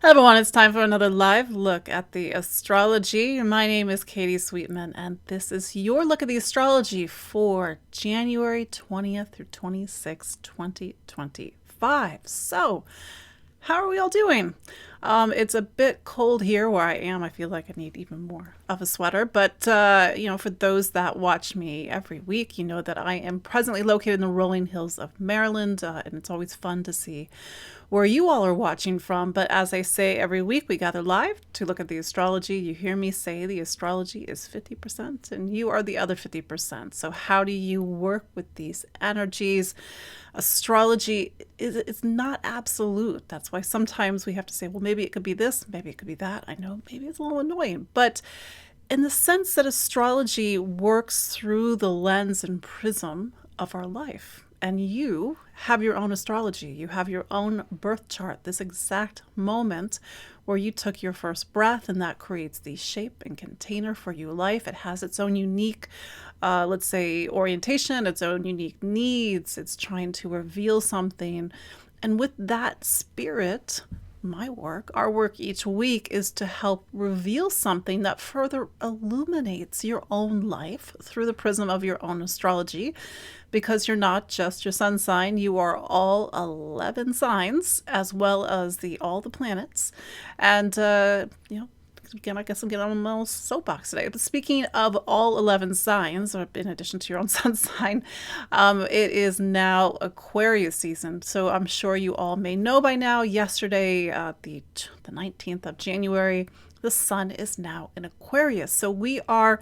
Hello everyone, it's time for another live look at the astrology. My name is Katie Sweetman, and this is your look at the astrology for January 20th through 26th, 2025. So, how are we all doing? It's a bit cold here where I am. I feel like I need even more of a sweater. But, for those that watch me every week, you know that I am presently located in the rolling hills of Maryland, and it's always fun to see where you all are watching from. But as I say every week, we gather live to look at the astrology. You hear me say the astrology is 50% and you are the other 50%. So how do you work with these energies? Astrology is not absolute. That's why sometimes we have to say, well, maybe it could be this, maybe it could be that. I know maybe it's a little annoying, but in the sense that astrology works through the lens and prism of our life. And you have your own astrology. You have your own birth chart, this exact moment where you took your first breath, and that creates the shape and container for your life. It has its own unique, let's say, orientation, its own unique needs. It's trying to reveal something. And with that spirit, our work each week is to help reveal something that further illuminates your own life through the prism of your own astrology, because you're not just your sun sign, you are all 11 signs as well as all the planets. And again, I guess I'm getting on my soapbox today. But speaking of all 11 signs, or in addition to your own sun sign, it is now Aquarius season. So I'm sure you all may know by now, yesterday, the 19th of January, the sun is now in Aquarius. So we are,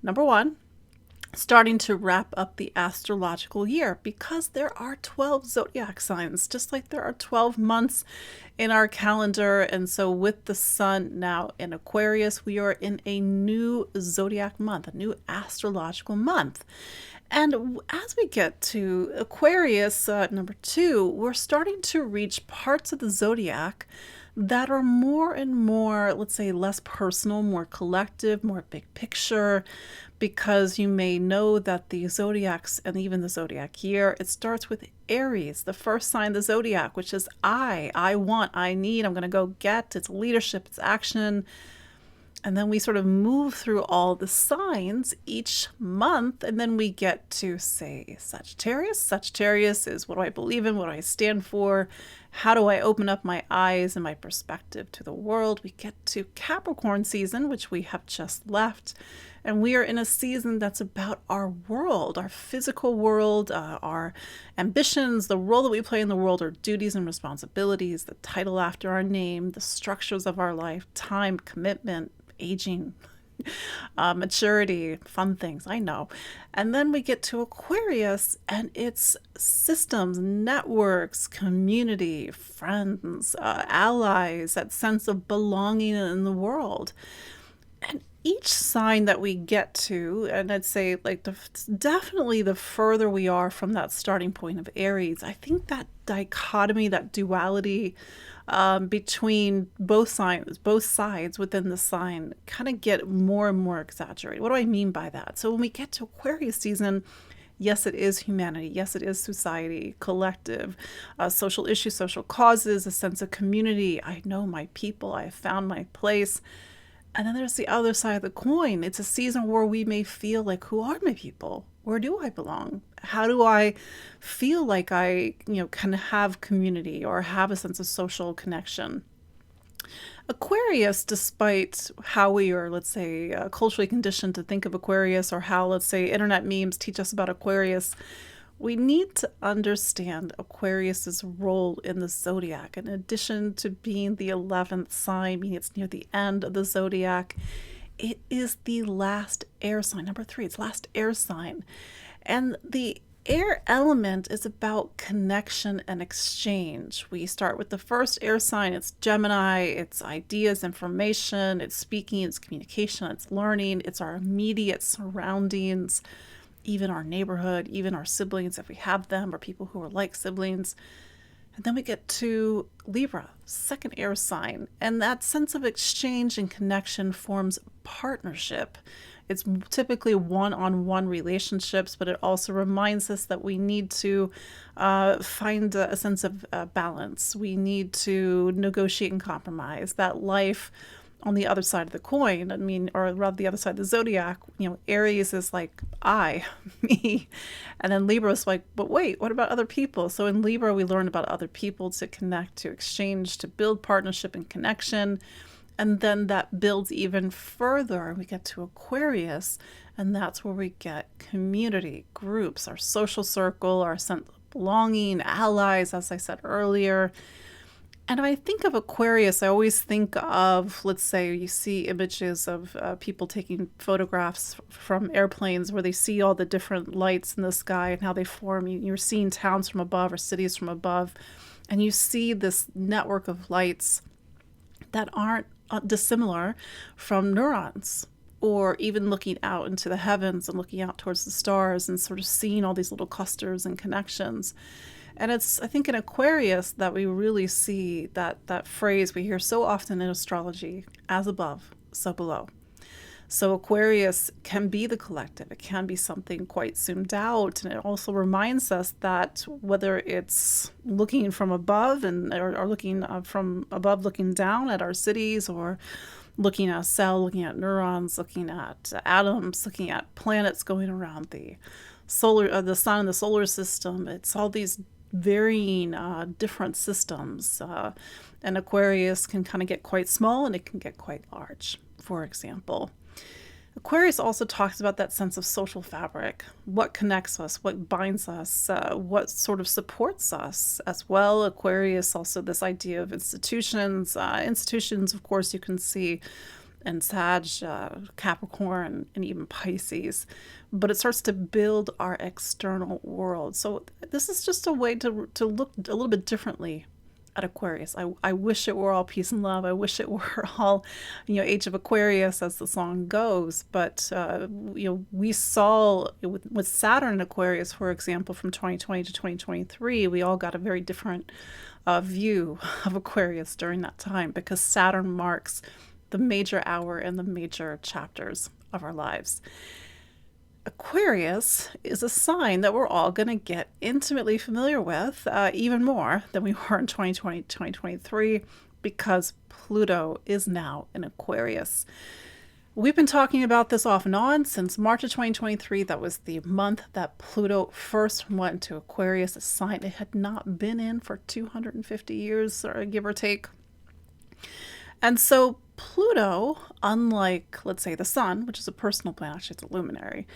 number one, starting to wrap up the astrological year, because there are 12 zodiac signs, just like there are 12 months in our calendar. And so with the sun now in Aquarius, we are in a new zodiac month, a new astrological month. And as we get to Aquarius, number two, we're starting to reach parts of the zodiac that are more and more, let's say, less personal, more collective, more big picture, because you may know that the zodiacs, and even the zodiac year, it starts with Aries, the first sign of the zodiac, which is I want, I need, I'm going to go get. It's leadership, it's action. And then we sort of move through all the signs each month. And then we get to, say, Sagittarius. Sagittarius is, what do I believe in? What do I stand for? How do I open up my eyes and my perspective to the world? We get to Capricorn season, which we have just left. And we are in a season that's about our world, our physical world, our ambitions, the role that we play in the world, our duties and responsibilities, the title after our name, the structures of our life, time, commitment, aging, maturity, fun things, I know. And then we get to Aquarius, and it's systems, networks, community, friends, allies, that sense of belonging in the world. And each sign that we get to, and I'd say like definitely the further we are from that starting point of Aries, I think that dichotomy, that duality between both sides within the sign, kind of get more and more exaggerated. What do I mean by that? So when we get to Aquarius season, yes, it is humanity. Yes, it is society, collective, social issues, social causes, a sense of community. I know my people. I have found my place. And then there's the other side of the coin. It's a season where we may feel like, who are my people? Where do I belong? How do I feel like I, can have community or have a sense of social connection? Aquarius, despite how we are, let's say, culturally conditioned to think of Aquarius, or how, let's say, internet memes teach us about Aquarius, we need to understand Aquarius's role in the zodiac. In addition to being the 11th sign, meaning it's near the end of the zodiac, it is the last air sign. Number three, it's last air sign. And the air element is about connection and exchange. We start with the first air sign. It's Gemini. It's ideas, information, it's speaking, it's communication, it's learning, it's our immediate surroundings, even our neighborhood, even our siblings, if we have them, or people who are like siblings. And then we get to Libra, second air sign. And that sense of exchange and connection forms partnership. It's typically one-on-one relationships, but it also reminds us that we need to find a sense of balance. We need to negotiate and compromise. That life on the other side of the coin, I mean, or rather the other side of the zodiac, Aries is like me. And then Libra is like, but wait, what about other people? So in Libra, we learn about other people to connect, to exchange, to build partnership and connection. And then that builds even further. We get to Aquarius, and that's where we get community, groups, our social circle, our sense of belonging, allies, as I said earlier. And when I think of Aquarius, I always think of, let's say, you see images of people taking photographs from airplanes where they see all the different lights in the sky and how they form. You're seeing towns from above or cities from above, and you see this network of lights that aren't dissimilar from neurons, or even looking out into the heavens and looking out towards the stars and sort of seeing all these little clusters and connections. And it's, I think, in Aquarius that we really see that phrase we hear so often in astrology, as above, so below. So Aquarius can be the collective. It can be something quite zoomed out. And it also reminds us that whether it's looking from above or looking from above, looking down at our cities, or looking at a cell, looking at neurons, looking at atoms, looking at planets going around the sun and the solar system, it's all these varying different systems. And Aquarius can kind of get quite small and it can get quite large, for example. Aquarius also talks about that sense of social fabric, what connects us, what binds us, what sort of supports us as well. Aquarius also this idea of institutions. Institutions, of course, you can see in Sag, Capricorn, and even Pisces. But it starts to build our external world. So this is just a way to look a little bit differently at Aquarius. I wish it were all peace and love. I wish it were all, Age of Aquarius, as the song goes. But, we saw with Saturn in Aquarius, for example, from 2020 to 2023, we all got a very different view of Aquarius during that time, because Saturn marks the major hour and the major chapters of our lives. Aquarius is a sign that we're all going to get intimately familiar with, even more than we were in 2020, 2023, because Pluto is now in Aquarius. We've been talking about this off and on since March of 2023. That was the month that Pluto first went into Aquarius, a sign it had not been in for 250 years, or give or take. And so Pluto, unlike, let's say, the Sun, which is a personal planet, actually it's a luminary,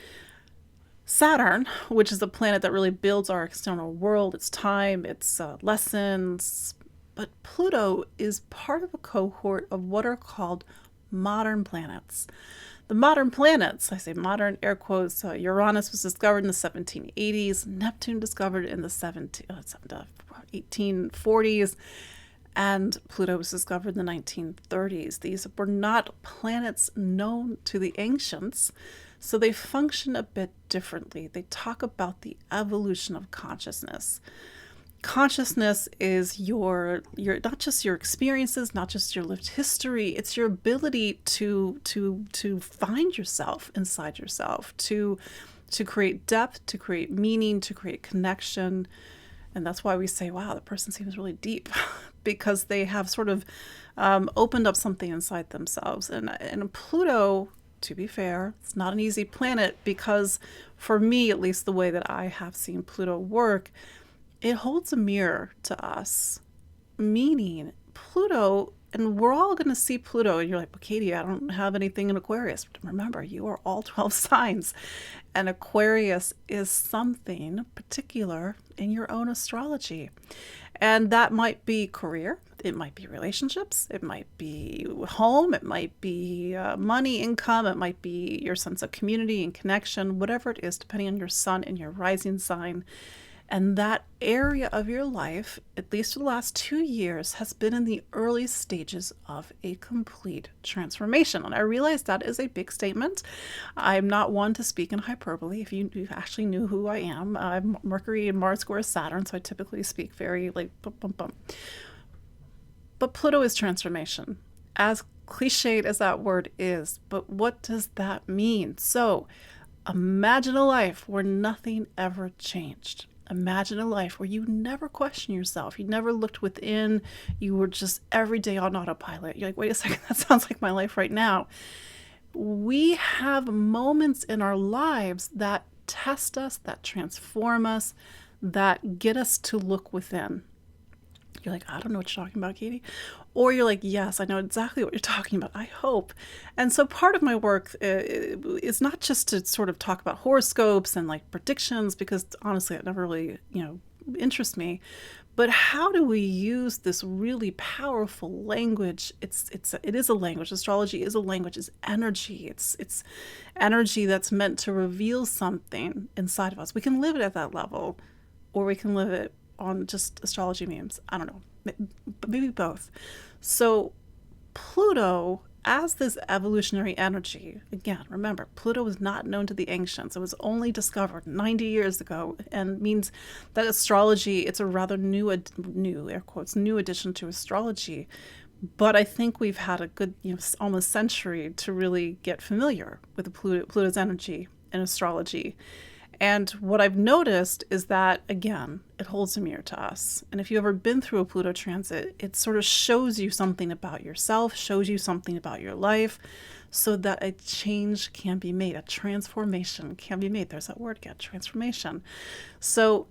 Saturn, which is a planet that really builds our external world, its time, its lessons, but Pluto is part of a cohort of what are called modern planets. The modern planets, I say modern, air quotes, Uranus was discovered in the 1780s, Neptune discovered in the 1840s, and Pluto was discovered in the 1930s. These were not planets known to the ancients, so they function a bit differently. They talk about the evolution of consciousness. Consciousness is your not just your experiences, not just your lived history. It's your ability to find yourself inside yourself, to create depth, to create meaning, to create connection. And that's why we say, wow, the person seems really deep, because they have sort of opened up something inside themselves. And Pluto, to be fair, it's not an easy planet, because for me, at least the way that I have seen Pluto work, it holds a mirror to us. Meaning, Pluto, and we're all going to see Pluto, and you're like, well, Katie, I don't have anything in Aquarius. But remember, you are all 12 signs. And Aquarius is something particular in your own astrology. And that might be career, it might be relationships, it might be home, it might be money, income, it might be your sense of community and connection, whatever it is, depending on your sun and your rising sign. And that area of your life, at least for the last 2 years, has been in the early stages of a complete transformation. And I realize that is a big statement. I'm not one to speak in hyperbole. If you actually knew who I am, I'm Mercury and Mars square Saturn, so I typically speak very like bum, bum, bum. But Pluto is transformation. As cliched as that word is, but what does that mean? So imagine a life where nothing ever changed. Imagine a life where you never question yourself. You never looked within. You were just every day on autopilot. You're like, wait a second, that sounds like my life right now. We have moments in our lives that test us, that transform us, that get us to look within. You're like, I don't know what you're talking about, Katie. Or you're like, yes, I know exactly what you're talking about. I hope. And so part of my work is not just to sort of talk about horoscopes and like predictions, because honestly, it never really, interests me. But how do we use this really powerful language? It is a language. Astrology is a language. It's energy. It's energy that's meant to reveal something inside of us. We can live it at that level, or we can live it on just astrology memes. I don't know, maybe both. So Pluto, as this evolutionary energy, again, remember, Pluto was not known to the ancients. It was only discovered 90 years ago, and means that astrology, it's a rather new, air quotes, new addition to astrology. But I think we've had a good, almost century to really get familiar with the Pluto's energy in astrology. And what I've noticed is that, again, it holds a mirror to us. And if you've ever been through a Pluto transit, it sort of shows you something about yourself, shows you something about your life, so that a change can be made, a transformation can be made. There's that word again, transformation. So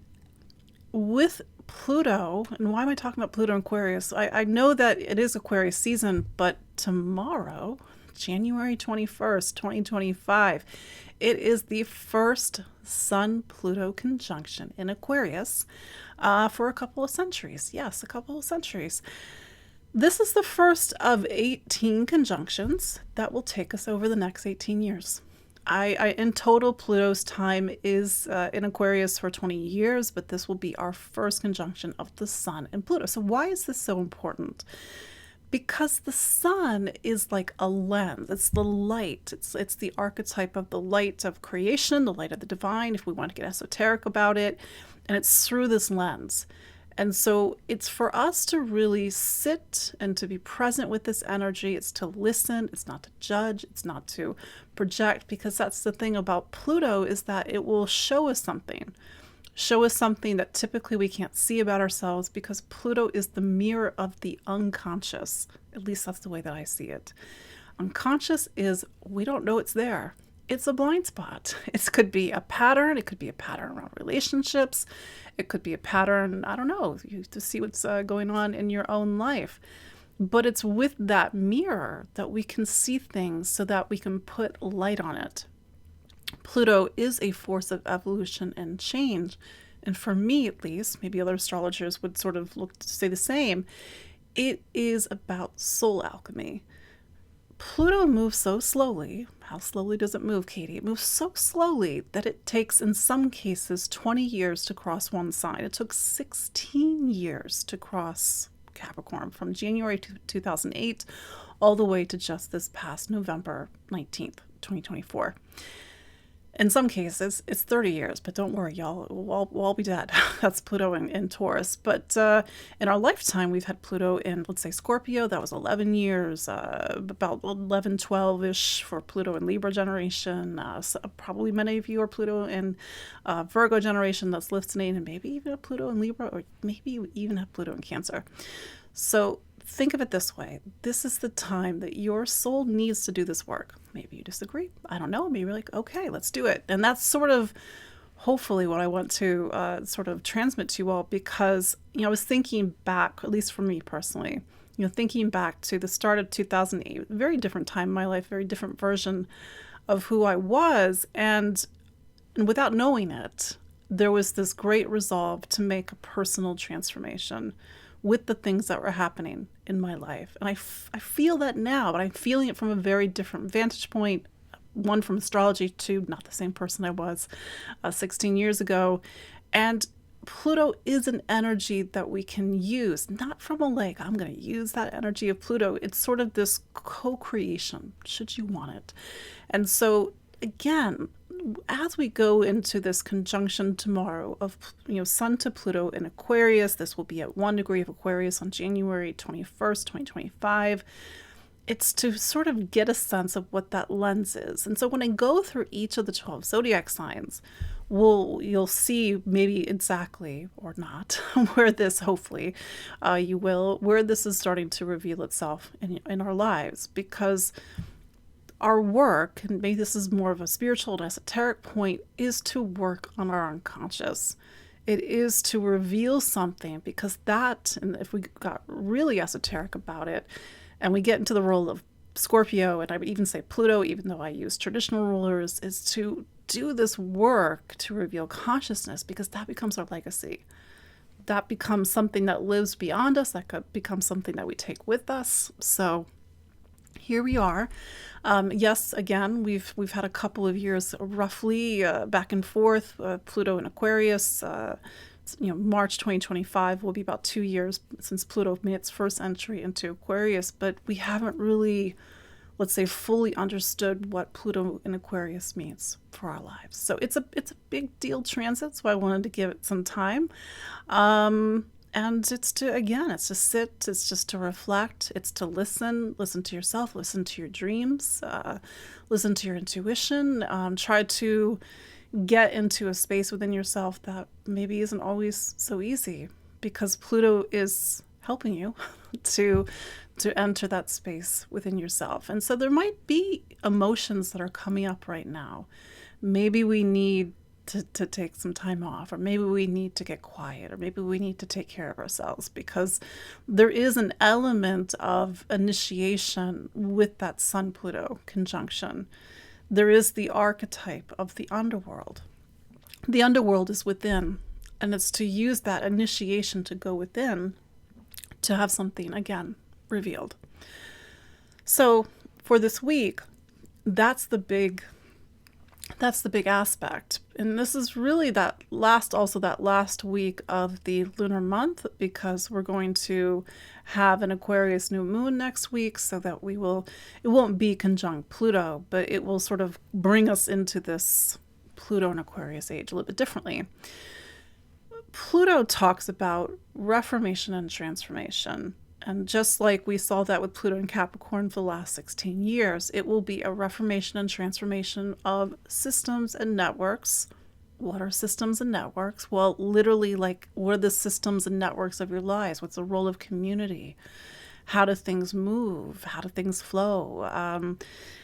with Pluto, and why am I talking about Pluto and Aquarius? I know that it is Aquarius season, but tomorrow, January 21st, 2025, it is the first Sun-Pluto conjunction in Aquarius for a couple of centuries. Yes, a couple of centuries. This is the first of 18 conjunctions that will take us over the next 18 years. In total, Pluto's time is in Aquarius for 20 years, but this will be our first conjunction of the Sun and Pluto. So why is this so important? Because the sun is like a lens. It's the light. It's the archetype of the light of creation, the light of the divine, if we want to get esoteric about it. And it's through this lens. And so it's for us to really sit and to be present with this energy. It's to listen. It's not to judge. It's not to project, because that's the thing about Pluto, is that it will show us something. Show us something that typically we can't see about ourselves, because Pluto is the mirror of the unconscious. At least that's the way that I see it. Unconscious is, we don't know it's there. It's a blind spot. It could be a pattern. It could be a pattern around relationships. It could be a pattern, I don't know, to see what's going on in your own life. But it's with that mirror that we can see things, so that we can put light on it. Pluto is a force of evolution and change. And for me, at least, maybe other astrologers would sort of look to say the same, it is about soul alchemy. Pluto moves so slowly. How slowly does it move, Katie? It moves so slowly that it takes, in some cases, 20 years to cross one sign. It took 16 years to cross Capricorn, from January 2008 all the way to just this past November 19th, 2024. In some cases, it's 30 years, but don't worry, y'all, we'll all be dead. That's Pluto in Taurus. But in our lifetime, we've had Pluto in, let's say, Scorpio. That was 11 years, about 11, 12-ish for Pluto in Libra generation. So probably many of you are Pluto in Virgo generation. That's listening, and maybe even a Pluto in Libra, or maybe you even have Pluto in Cancer. So think of it this way. This is the time that your soul needs to do this work. Maybe you disagree. I don't know. Maybe you're like, okay, let's do it. And that's sort of hopefully what I want to sort of transmit to you all, because, I was thinking back, at least for me personally, thinking back to the start of 2008, very different time in my life, very different version of who I was. And without knowing it, there was this great resolve to make a personal transformation with the things that were happening in my life. And I feel that now, but I'm feeling it from a very different vantage point, one from astrology to not the same person I was 16 years ago. And Pluto is an energy that we can use, not from I'm going to use that energy of Pluto. It's sort of this co-creation, should you want it. And so, again, as we go into this conjunction tomorrow of, Sun to Pluto in Aquarius, this will be at 1 degree of Aquarius on January 21st, 2025. it's to sort of get a sense of what that lens is. And so when I go through each of the 12 zodiac signs, you'll see maybe exactly or not where this, hopefully you will, where this is starting to reveal itself in our lives. Because our work, and maybe this is more of a spiritual and esoteric point, is to work on our unconscious. It is to reveal something, because that, and if we got really esoteric about it, and we get into the role of Scorpio, and I would even say Pluto, even though I use traditional rulers, is to do this work to reveal consciousness, because that becomes our legacy. That becomes something that lives beyond us, that could become something that we take with us. So here we are. Yes, again, we've had a couple of years roughly back and forth. Pluto in Aquarius, March 2025 will be about 2 years since Pluto made its first entry into Aquarius, but we haven't really, let's say, fully understood what Pluto in Aquarius means for our lives. So it's a big deal transit, so I wanted to give it some time. And it's to sit, it's just to reflect, it's to listen to yourself, listen to your dreams, listen to your intuition, try to get into a space within yourself that maybe isn't always so easy, because Pluto is helping you to enter that space within yourself. And so there might be emotions that are coming up right now. Maybe we need to take some time off, or maybe we need to get quiet, or maybe we need to take care of ourselves, because there is an element of initiation with that Sun-Pluto conjunction. There is the archetype of the underworld. The underworld is within, and it's to use that initiation to go within to have something, again, revealed. So for this week, that's the big aspect. And this is really that last week of the lunar month, because we're going to have an Aquarius new moon next week, so that it won't be conjunct Pluto, but it will sort of bring us into this Pluto and Aquarius age a little bit differently. Pluto talks about reformation and transformation. And just like we saw that with Pluto and Capricorn for the last 16 years, it will be a reformation and transformation of systems and networks. What are systems and networks? Well, literally, like, what are the systems and networks of your lives? What's the role of community? How do things move? How do things flow?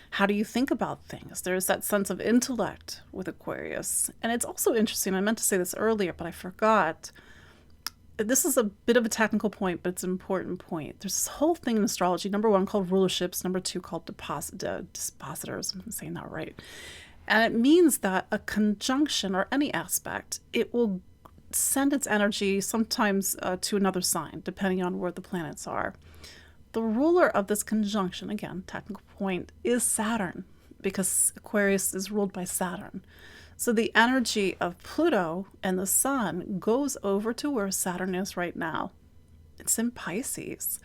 How do you think about things? There's that sense of intellect with Aquarius. And it's also interesting, I meant to say this earlier, but I forgot. This is a bit of a technical point, but it's an important point. There's this whole thing in astrology, number 1 called rulerships, number 2 called dispositors. I'm saying that right. And it means that a conjunction or any aspect, it will send its energy sometimes to another sign, depending on where the planets are. The ruler of this conjunction, again, technical point, is Saturn, because Aquarius is ruled by Saturn. So the energy of Pluto and the Sun goes over to where Saturn is right now. It's in Pisces.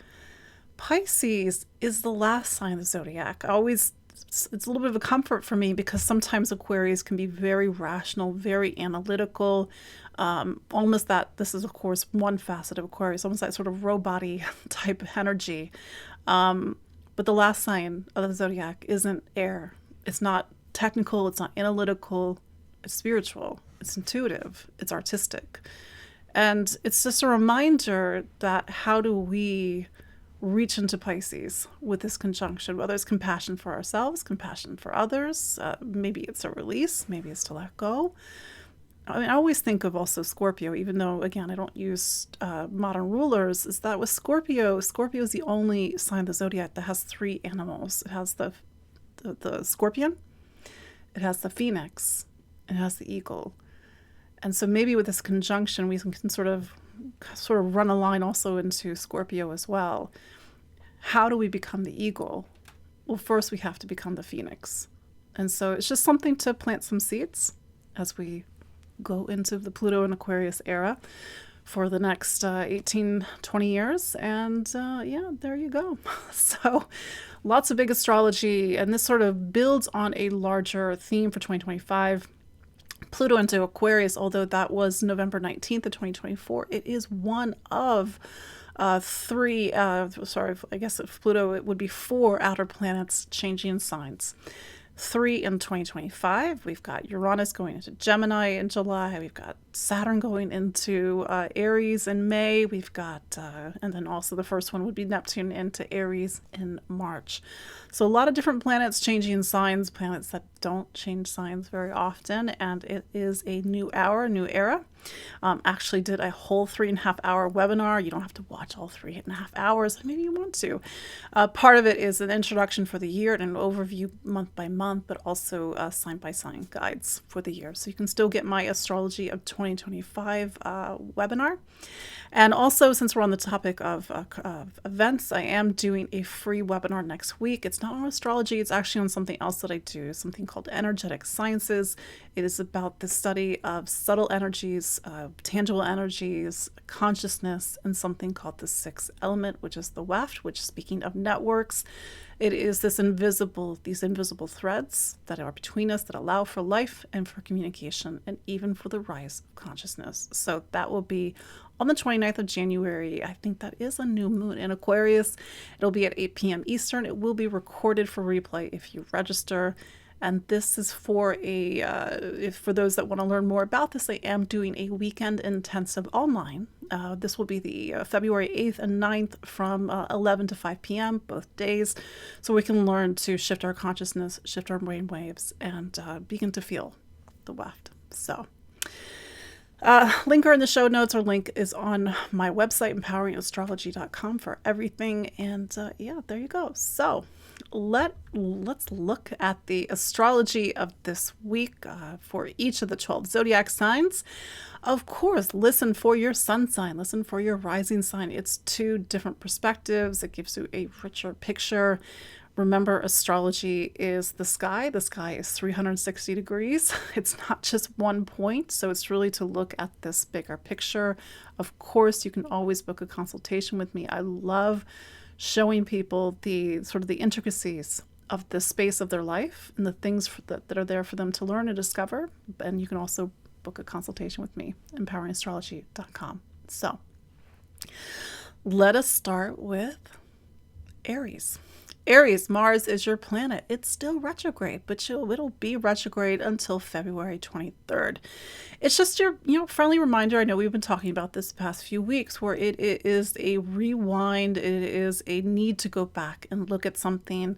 Pisces is the last sign of the zodiac. It's a little bit of a comfort for me, because sometimes Aquarius can be very rational, very analytical, almost that, this is of course one facet of Aquarius, almost that sort of robot-y type energy. But the last sign of the zodiac isn't air. It's not technical, it's not analytical, it's spiritual, it's intuitive, it's artistic. And it's just a reminder that how do we reach into Pisces with this conjunction, whether it's compassion for ourselves, compassion for others, maybe it's a release, maybe it's to let go. I mean, I always think of also Scorpio, even though, again, I don't use modern rulers, is that with Scorpio is the only sign of the zodiac that has 3 animals. It has the scorpion, it has the phoenix, and it has the eagle. And so maybe with this conjunction, we can sort of run a line also into Scorpio as well. How do we become the eagle? Well, first we have to become the phoenix. And so it's just something to plant some seeds as we go into the Pluto and Aquarius era for the next 18, 20 years. And yeah, there you go. So lots of big astrology, and this sort of builds on a larger theme for 2025. Pluto into Aquarius, although that was November 19th of 2024, it is one of I guess if Pluto, it would be 4 outer planets changing signs. 3 in 2025. We've got Uranus going into Gemini in July. We've got Saturn going into Aries in May. We've got, and then also the first one would be Neptune into Aries in March. So a lot of different planets changing signs, planets that don't change signs very often. And it is a new hour, new era. Actually did a whole 3.5 hour webinar. You don't have to watch all 3.5 hours. Maybe you want to. Part of it is an introduction for the year and an overview month by month, but also sign by sign guides for the year. So you can still get my Astrology of 2025 webinar. And also, since we're on the topic of events, I am doing a free webinar next week. It's not on astrology. It's actually on something else that I do, something called energetic sciences. It is about the study of subtle energies, tangible energies, consciousness, and something called the sixth element, which is the weft, which, speaking of networks, it is these invisible threads that are between us that allow for life and for communication and even for the rise of consciousness. So that will be on the 29th of January. I think that is a new moon in Aquarius. It'll be at 8 p.m. Eastern. It will be recorded for replay if you register. And this is for for those that want to learn more about this, I am doing a weekend intensive online. This will be the February 8th and 9th from 11 to 5 p.m. both days. So we can learn to shift our consciousness, shift our brain waves, and begin to feel the weft. So link are in the show notes, or link is on my website, empoweringastrology.com, for everything. And yeah, there you go. So let's look at the astrology of this week for each of the 12 zodiac signs. Of course, listen for your sun sign, listen for your rising sign. It's 2 different perspectives. It gives you a richer picture. Remember, astrology is the sky. The sky is 360 degrees. It's not just one point. So it's really to look at this bigger picture. Of course, you can always book a consultation with me. I love showing people the sort of the intricacies of the space of their life and the things that are there for them to learn and discover. And you can also book a consultation with me, empoweringastrology.com. So let us start with Aries. Aries, Mars is your planet. It's still retrograde, but it'll be retrograde until February 23rd. It's just your friendly reminder. I know we've been talking about this the past few weeks, where it is a rewind. It is a need to go back and look at something.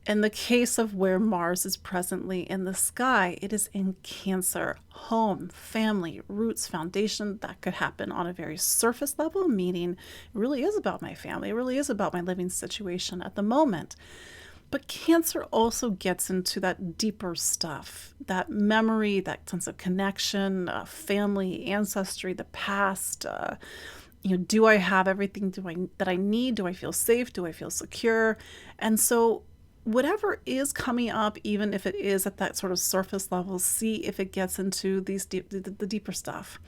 In the case of where Mars is presently in the sky, it is in Cancer, home, family, roots, foundation. That could happen on a very surface level, meaning it really is about my family. It really is about my living situation at the moment. But Cancer also gets into that deeper stuff, that memory, that sense of connection, family, ancestry, the past. Do I have everything that I need? Do I feel safe? Do I feel secure? And so whatever is coming up, even if it is at that sort of surface level, see if it gets into the deeper stuff.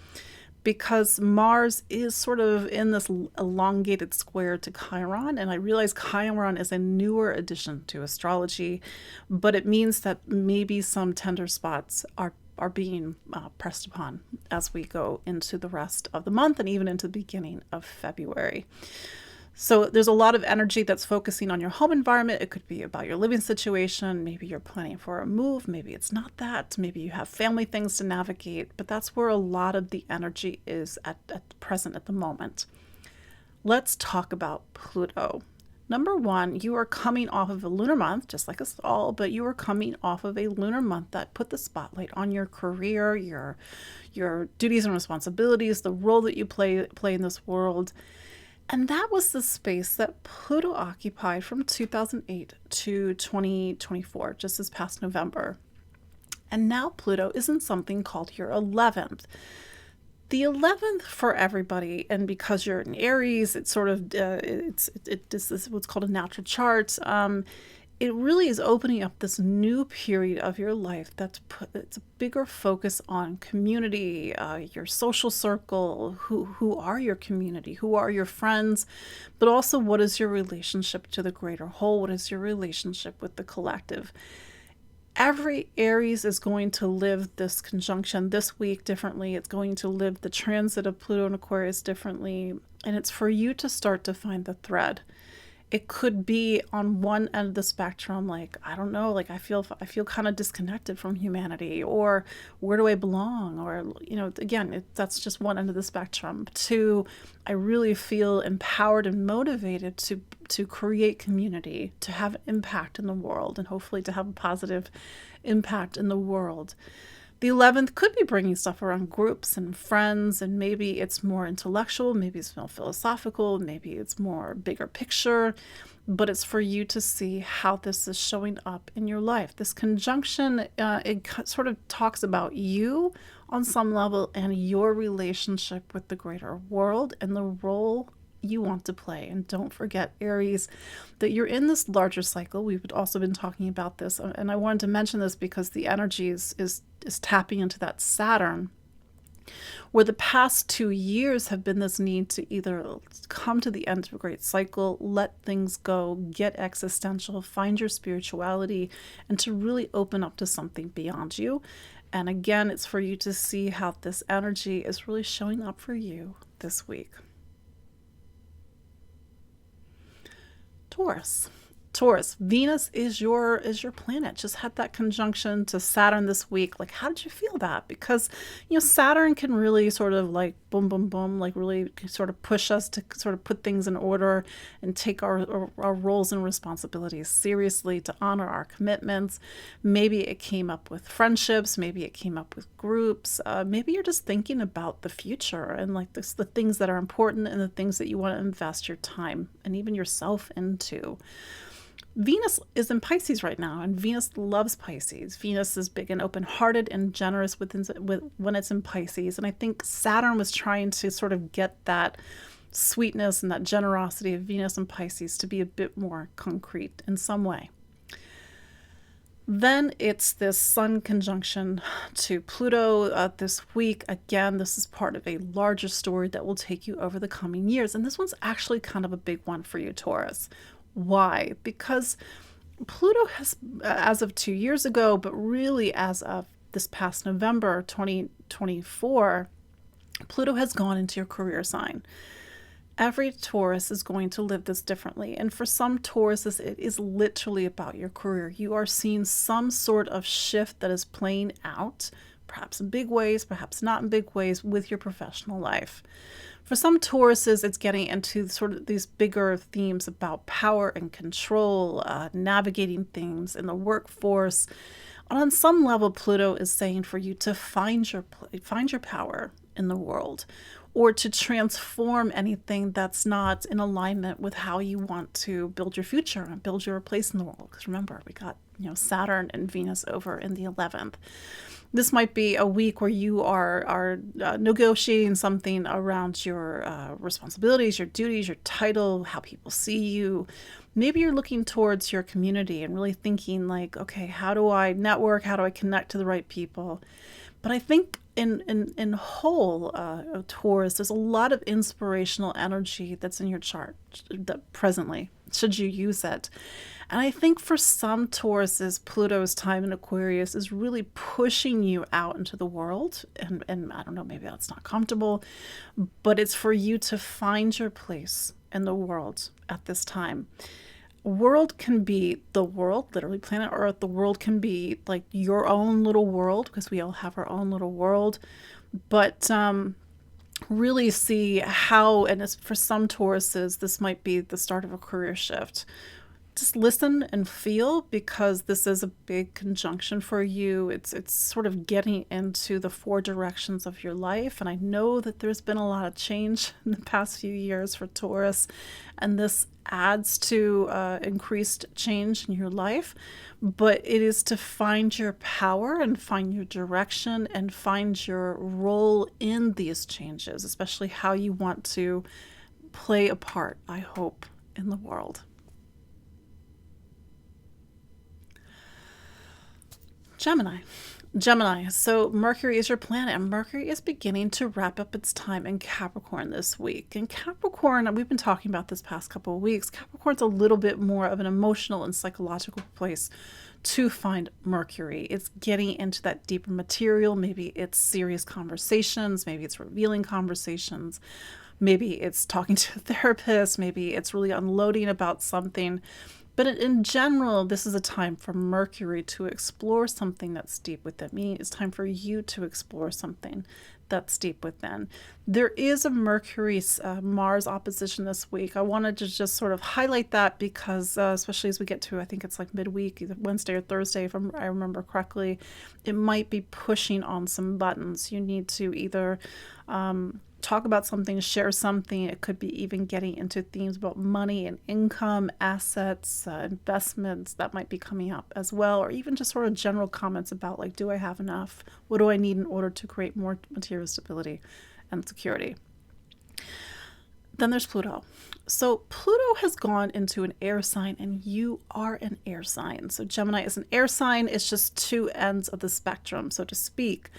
Because Mars is sort of in this elongated square to Chiron, and I realize Chiron is a newer addition to astrology, but it means that maybe some tender spots are being pressed upon as we go into the rest of the month and even into the beginning of February. So there's a lot of energy that's focusing on your home environment. It could be about your living situation. Maybe you're planning for a move. Maybe it's not that. Maybe you have family things to navigate. But that's where a lot of the energy is at present at the moment. Let's talk about Pluto. Number one, you are coming off of a lunar month, just like us all, but you are coming off of a lunar month that put the spotlight on your career, your duties and responsibilities, the role that you play in this world. And that was the space that Pluto occupied from 2008 to 2024, just this past November. And now Pluto is in something called your 11th. The 11th for everybody, and because you're in Aries, it's sort of, this is what's called a natural chart. It really is opening up this new period of your life it's a bigger focus on community, your social circle, who are your community, who are your friends, but also what is your relationship to the greater whole, what is your relationship with the collective. Every Aries is going to live this conjunction this week differently. It's going to live the transit of Pluto and Aquarius differently. And it's for you to start to find the thread. It could be on one end of the spectrum, like, I don't know, like I feel kind of disconnected from humanity, or where do I belong? Or, again, that's just one end of the spectrum. To, I really feel empowered and motivated to create community, to have impact in the world, and hopefully to have a positive impact in the world. The 11th could be bringing stuff around groups and friends, and maybe it's more intellectual, maybe it's more philosophical, maybe it's more bigger picture, but it's for you to see how this is showing up in your life. This conjunction, it sort of talks about you on some level and your relationship with the greater world and the role you want to play. And don't forget, Aries, that you're in this larger cycle. We've also been talking about this, and I wanted to mention this because the energy is tapping into that Saturn, where the past 2 years have been this need to either come to the end of a great cycle, let things go, get existential, find your spirituality, and to really open up to something beyond you. And again, it's for you to see how this energy is really showing up for you this week. Taurus, Venus is your planet. Just had that conjunction to Saturn this week. Like, how did you feel that? Because, Saturn can really sort of like boom, boom, boom, like really sort of push us to sort of put things in order and take our roles and responsibilities seriously, to honor our commitments. Maybe it came up with friendships. Maybe it came up with groups. Maybe you're just thinking about the future and like the things that are important and the things that you want to invest your time and even yourself into. Venus is in Pisces right now, and Venus loves Pisces. Venus is big and open-hearted and generous when it's in Pisces. And I think Saturn was trying to sort of get that sweetness and that generosity of Venus and Pisces to be a bit more concrete in some way. Then it's this Sun conjunction to Pluto this week. Again, this is part of a larger story that will take you over the coming years. And this one's actually kind of a big one for you, Taurus. Why? Because Pluto has, as of 2 years ago, but really as of this past November 2024, Pluto has gone into your career sign. Every Taurus is going to live this differently. And for some Tauruses, it is literally about your career. You are seeing some sort of shift that is playing out, perhaps in big ways, perhaps not in big ways, with your professional life. For some Tauruses, it's getting into sort of these bigger themes about power and control, navigating things in the workforce. And on some level, Pluto is saying for you to find your power in the world, or to transform anything that's not in alignment with how you want to build your future and build your place in the world. Because remember, we got Saturn and Venus over in the 11th. This might be a week where you are negotiating something around your responsibilities, your duties, your title, how people see you. Maybe you're looking towards your community and really thinking like, okay, how do I network? How do I connect to the right people? But I think in whole, Taurus, there's a lot of inspirational energy that's in your chart presently, should you use it. And I think for some Tauruses, Pluto's time in Aquarius is really pushing you out into the world. And I don't know, maybe that's not comfortable, but it's for you to find your place in the world at this time. World can be the world, literally planet Earth. The world can be like your own little world, because we all have our own little world. But really see how, and it's for some Tauruses, this might be the start of a career shift. Just listen and feel, because this is a big conjunction for you. It's sort of getting into the 4 directions of your life. And I know that there's been a lot of change in the past few years for Taurus, and this adds to increased change in your life. But it is to find your power and find your direction and find your role in these changes, especially how you want to play a part, I hope, in the world. Gemini. Gemini. So Mercury is your planet, and Mercury is beginning to wrap up its time in Capricorn this week. And Capricorn, we've been talking about this past couple of weeks, Capricorn's a little bit more of an emotional and psychological place to find Mercury. It's getting into that deeper material. Maybe it's serious conversations, maybe it's revealing conversations, maybe it's talking to a therapist, maybe it's really unloading about something. But in general, this is a time for Mercury to explore something that's deep within, meaning it's time for you to explore something that's deep within. There is a Mercury-Mars opposition this week. I wanted to just sort of highlight that because, especially as we get to, I think it's like midweek, either Wednesday or Thursday, if I remember correctly, it might be pushing on some buttons. You need to either talk about something, share something. It could be even getting into themes about money and income, assets, investments that might be coming up as well, or even just sort of general comments about like, do I have enough? What do I need in order to create more material stability and security? Then there's Pluto. So Pluto has gone into an air sign, and you are an air sign. So Gemini is an air sign. It's just two ends of the spectrum, so to speak.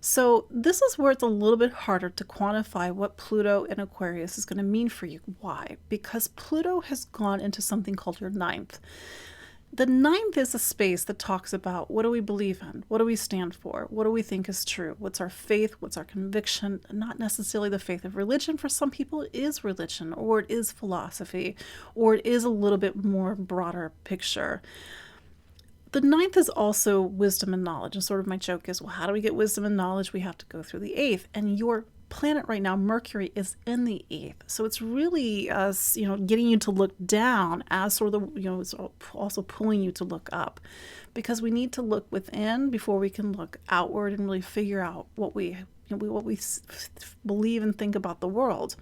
So this is where it's a little bit harder to quantify what Pluto in Aquarius is going to mean for you. Why? Because Pluto has gone into something called your ninth. The ninth is a space that talks about what do we believe in? What do we stand for? What do we think is true? What's our faith? What's our conviction? Not necessarily the faith of religion. For some people, it is religion, or it is philosophy, or it is a little bit more broader picture. The ninth is also wisdom and knowledge. And sort of my joke is, well, how do we get wisdom and knowledge? We have to go through the eighth. And your planet right now, Mercury, is in the eighth. So it's really, getting you to look down as sort of the, it's also pulling you to look up, because we need to look within before we can look outward and really figure out what we believe and think about the world.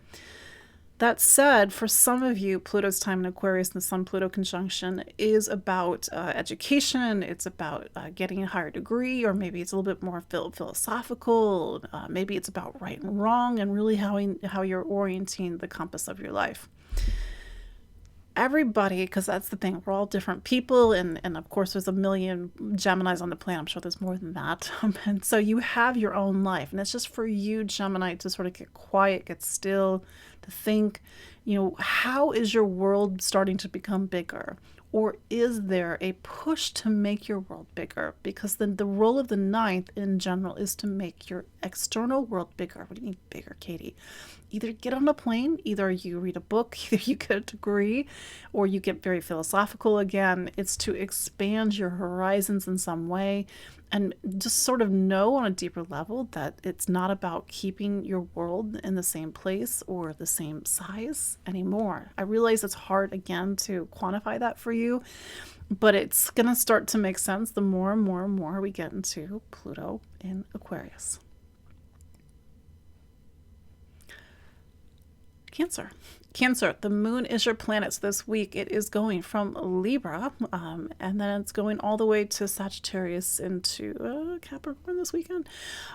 That said, for some of you, Pluto's time in Aquarius and the Sun-Pluto conjunction is about education. It's about getting a higher degree, or maybe it's a little bit more philosophical. Maybe it's about right and wrong, and really how you're orienting the compass of your life. Everybody, because that's the thing, we're all different people, and of course there's a million Geminis on the planet. I'm sure there's more than that. And so you have your own life, and it's just for you, Gemini, to sort of get quiet, get still, to think, how is your world starting to become bigger? Or is there a push to make your world bigger? Because then the role of the ninth in general is to make your external world bigger. What do you mean bigger, Katie? Either get on a plane, either you read a book, either you get a degree, or you get very philosophical again. It's to expand your horizons in some way, and just sort of know on a deeper level that it's not about keeping your world in the same place or the same size anymore. I realize it's hard, again, to quantify that for you, but it's going to start to make sense the more and more and more we get into Pluto in Aquarius. Cancer, the moon is your planet. So this week it is going from Libra, and then it's going all the way to Sagittarius into Capricorn this weekend.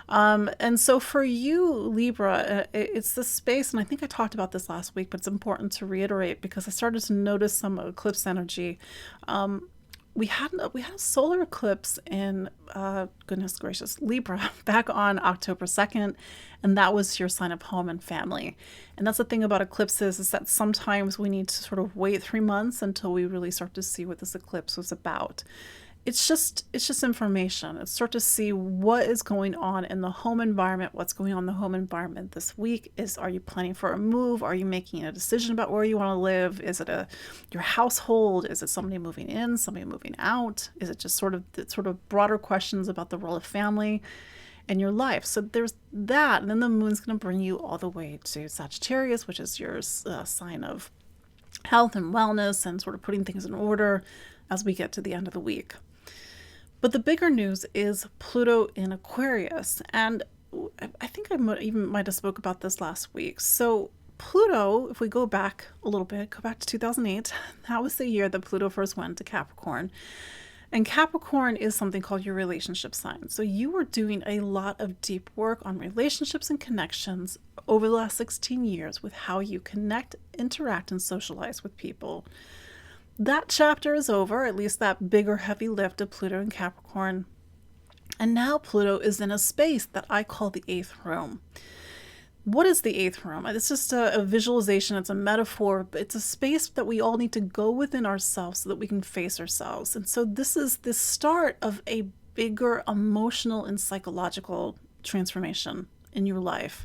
And so for you, Libra, it's the space, and I think I talked about this last week, but it's important to reiterate because I started to notice some eclipse energy. We had a solar eclipse in, goodness gracious, Libra back on October 2nd, and that was your sign of home and family. And that's the thing about eclipses, is that sometimes we need to sort of wait 3 months until we really start to see what this eclipse was about. It's just information. It's sort to see what is going on in the home environment, what's going on in the home environment this week. Are you planning for a move? Are you making a decision about where you want to live? Is it your household? Is it somebody moving in, somebody moving out? Is it just sort of broader questions about the role of family in your life? So there's that, and then the moon's going to bring you all the way to Sagittarius, which is your sign of health and wellness and sort of putting things in order as we get to the end of the week. But the bigger news is Pluto in Aquarius. And I think I might have spoke about this last week. So Pluto, if we go back a little bit, go back to 2008, that was the year that Pluto first went to Capricorn. And Capricorn is something called your relationship sign. So you were doing a lot of deep work on relationships and connections over the last 16 years with how you connect, interact, and socialize with people. That chapter is over, at least that bigger heavy lift of Pluto and Capricorn. And now Pluto is in a space that I call the eighth room. What is the eighth room? It's just a visualization, it's a metaphor, but it's a space that we all need to go within ourselves so that we can face ourselves. And so this is the start of a bigger emotional and psychological transformation in your life.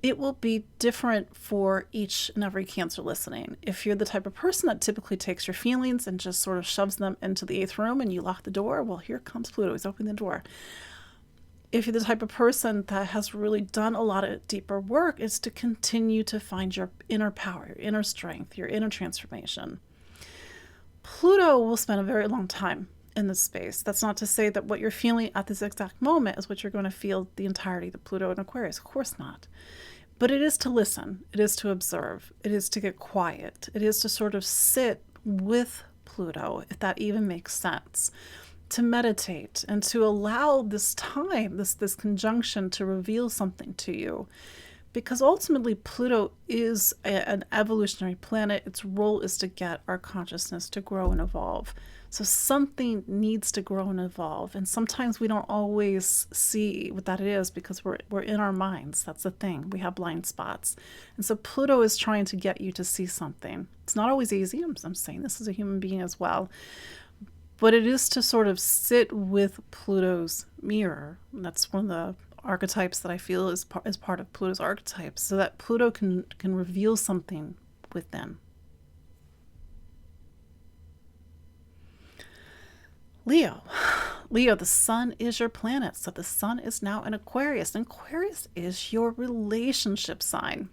It will be different for each and every Cancer listening. If you're the type of person that typically takes your feelings and just sort of shoves them into the eighth room and you lock the door, well, here comes Pluto. He's opening the door. If you're the type of person that has really done a lot of deeper work, is to continue to find your inner power, your inner strength, your inner transformation. Pluto will spend a very long time in this space. That's not to say that what you're feeling at this exact moment is what you're going to feel the entirety of the Pluto in Aquarius. Of course not. But it is to listen. It is to observe. It is to get quiet. It is to sort of sit with Pluto, if that even makes sense. To meditate and to allow this time, this conjunction to reveal something to you. Because ultimately Pluto is an evolutionary planet. Its role is to get our consciousness to grow and evolve. So something needs to grow and evolve. And sometimes we don't always see what that is because we're in our minds. That's the thing. We have blind spots. And so Pluto is trying to get you to see something. It's not always easy. I'm saying this as a human being as well. But it is to sort of sit with Pluto's mirror. And that's one of the archetypes that I feel is part of Pluto's archetypes, so that Pluto can reveal something within. Leo, the sun is your planet. So the sun is now in Aquarius. And Aquarius is your relationship sign.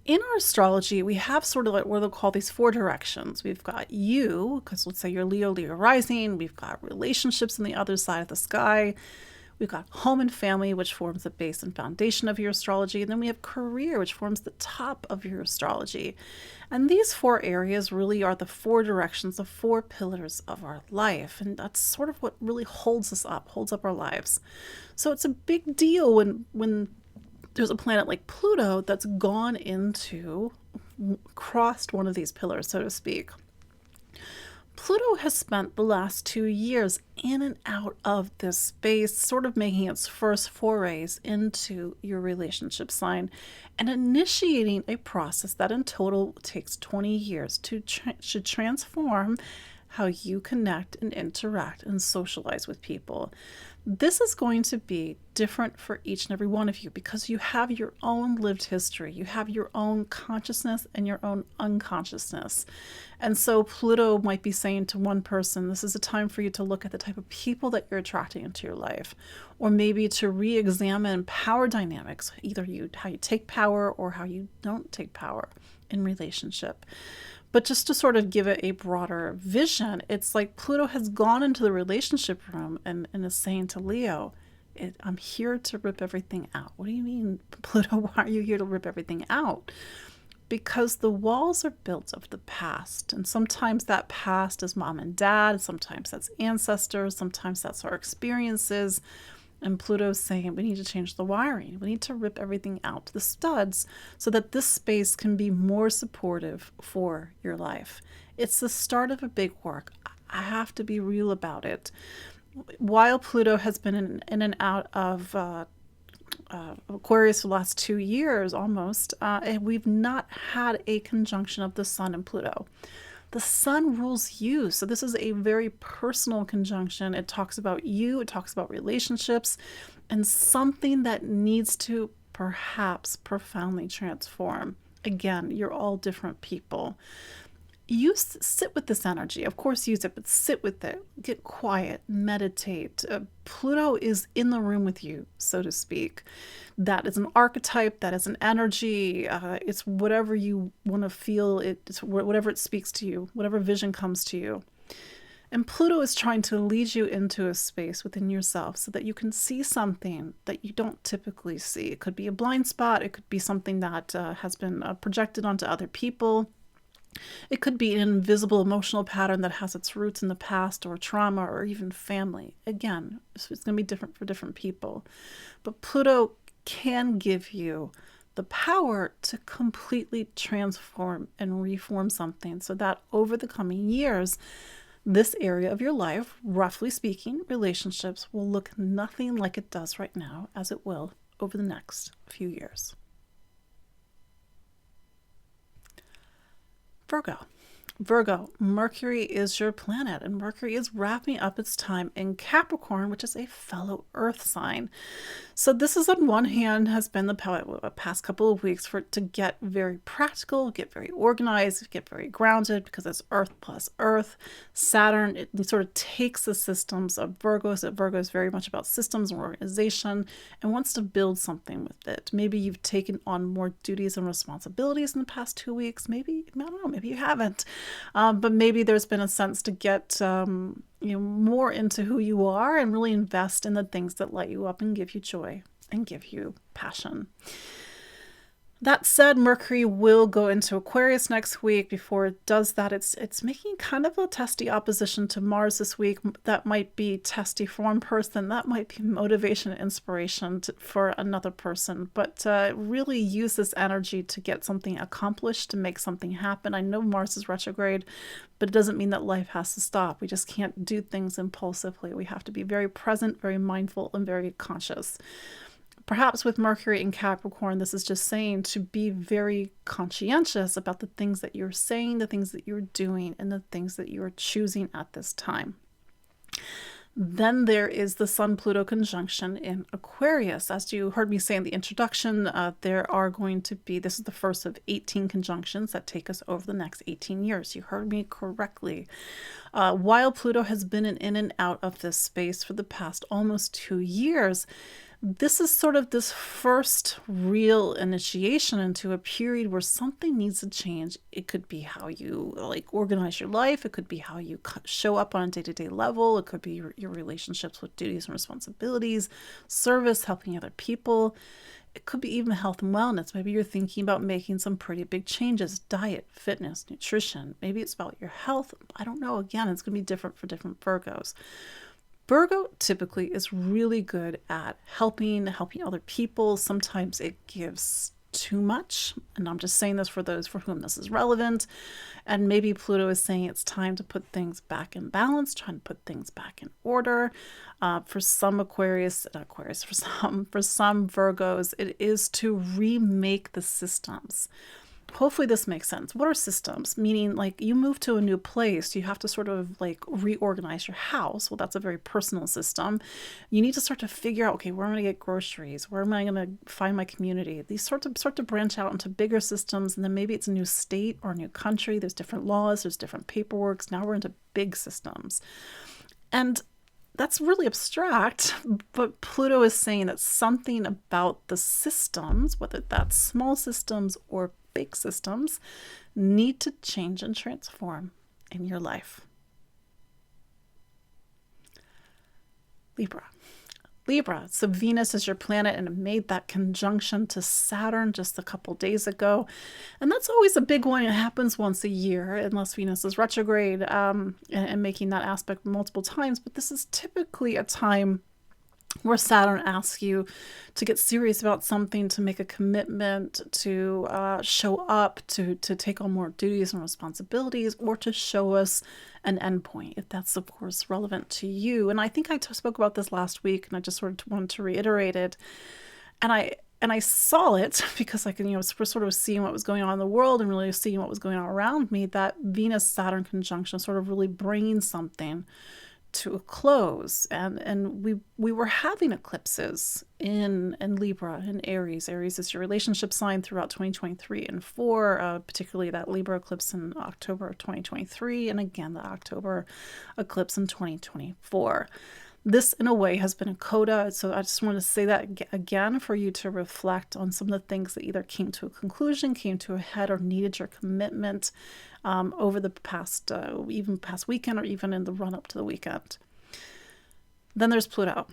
In our astrology, we have sort of like what they'll call these four directions. We've got you, because let's say you're Leo rising. We've got relationships on the other side of the sky. We've got home and family, which forms the base and foundation of your astrology. And then we have career, which forms the top of your astrology. And these four areas really are the four directions, the four pillars of our life. And that's sort of what really holds us up, holds up our lives. So it's a big deal when there's a planet like Pluto that's gone into, crossed one of these pillars, so to speak. Pluto has spent the last 2 years in and out of this space, sort of making its first forays into your relationship sign and initiating a process that in total takes 20 years to transform how you connect and interact and socialize with people. This is going to be different for each and every one of you because you have your own lived history. You have your own consciousness and your own unconsciousness. And so Pluto might be saying to one person, this is a time for you to look at the type of people that you're attracting into your life, or maybe to re-examine power dynamics, either how you take power or how you don't take power in relationship. But just to sort of give it a broader vision, it's like Pluto has gone into the relationship room and is saying to Leo, I'm here to rip everything out. What do you mean, Pluto? Why are you here to rip everything out? Because the walls are built of the past. And sometimes that past is mom and dad. Sometimes that's ancestors. Sometimes that's our experiences. And Pluto's saying we need to change the wiring. We need to rip everything out to the studs so that this space can be more supportive for your life. It's the start of a big work. I have to be real about it. While Pluto has been in and out of Aquarius for the last 2 years almost, we've not had a conjunction of the sun and Pluto. The sun rules you. So this is a very personal conjunction. It talks about you. It talks about relationships and something that needs to perhaps profoundly transform. Again, you're all different people. You sit with this energy. Of course, use it, but sit with it. Get quiet, meditate. Pluto is in the room with you, so to speak. That is an archetype. That is an energy. It's whatever you want to feel. It's whatever it speaks to you, whatever vision comes to you. And Pluto is trying to lead you into a space within yourself so that you can see something that you don't typically see. It could be a blind spot. It could be something that has been projected onto other people. It could be an invisible emotional pattern that has its roots in the past or trauma or even family. Again, it's going to be different for different people. But Pluto can give you the power to completely transform and reform something so that over the coming years, This area of your life, roughly speaking, relationships, will look nothing like it does right now, as it will over the next few years. Virgo, Mercury is your planet, and Mercury is wrapping up its time in Capricorn, which is a fellow Earth sign. So this is, on one hand, has been the past couple of weeks for it to get very practical, get very organized, get very grounded, because it's Earth plus Earth. Saturn, it sort of takes the systems of Virgo, so Virgo is very much about systems and organization and wants to build something with it. Maybe you've taken on more duties and responsibilities in the past 2 weeks. Maybe, I don't know, maybe you haven't. But maybe there's been a sense to get more into who you are and really invest in the things that light you up and give you joy and give you passion. That said, Mercury will go into Aquarius next week. Before it does that, it's making kind of a testy opposition to Mars this week. That might be testy for one person. That might be motivation and inspiration for another person. But really use this energy to get something accomplished, to make something happen. I know Mars is retrograde, but it doesn't mean that life has to stop. We just can't do things impulsively. We have to be very present, very mindful, and very conscious. Perhaps with Mercury in Capricorn, this is just saying to be very conscientious about the things that you're saying, the things that you're doing, and the things that you're choosing at this time. Then there is the Sun-Pluto conjunction in Aquarius. As you heard me say in the introduction, there are going to be, this is the first of 18 conjunctions that take us over the next 18 years. You heard me correctly. While Pluto has been in and out of this space for the past almost 2 years, this is sort of this first real initiation into a period where something needs to change. It could be how you organize your life. It could be how you show up on a day-to-day level. It could be your relationships with duties and responsibilities, service, helping other people. It could be even health and wellness. Maybe you're thinking about making some pretty big changes, diet, fitness, nutrition. Maybe it's about your health. I don't know. Again, it's going to be different for different Virgos. Virgo typically is really good at helping other people. Sometimes it gives too much, and I'm just saying this for those for whom this is relevant. And maybe Pluto is saying it's time to put things back in balance, trying to put things back in order. For some for some Virgos, it is to remake the systems. Hopefully this makes sense. What are systems? Meaning, you move to a new place, you have to sort of reorganize your house. Well, that's a very personal system. You need to start to figure out, okay, where am I going to get groceries? Where am I going to find my community? These start to branch out into bigger systems, and then maybe it's a new state or a new country. There's different laws, there's different paperwork. Now we're into big systems. And that's really abstract, but Pluto is saying that something about the systems, whether that's small systems or big systems, need to change and transform in your life. Libra, so Venus is your planet, and it made that conjunction to Saturn just a couple days ago. And that's always a big one. It happens once a year, unless Venus is retrograde, and making that aspect multiple times. But this is typically a time where Saturn asks you to get serious about something, to make a commitment, to show up, to take on more duties and responsibilities, or to show us an endpoint, if that's, of course, relevant to you. And I think I spoke about this last week, and I just sort of wanted to reiterate it. And I saw it because I can, we're sort of seeing what was going on in the world and really seeing what was going on around me, that Venus-Saturn conjunction sort of really bringing something to a close. And we were having eclipses in Libra and Aries. Aries is your relationship sign throughout 2023 and 4, particularly that Libra eclipse in October of 2023, and again the October eclipse in 2024. This, in a way, has been a coda. So I just want to say that again for you to reflect on some of the things that either came to a conclusion, came to a head, or needed your commitment over the past weekend, or even in the run-up to the weekend. Then there's Pluto.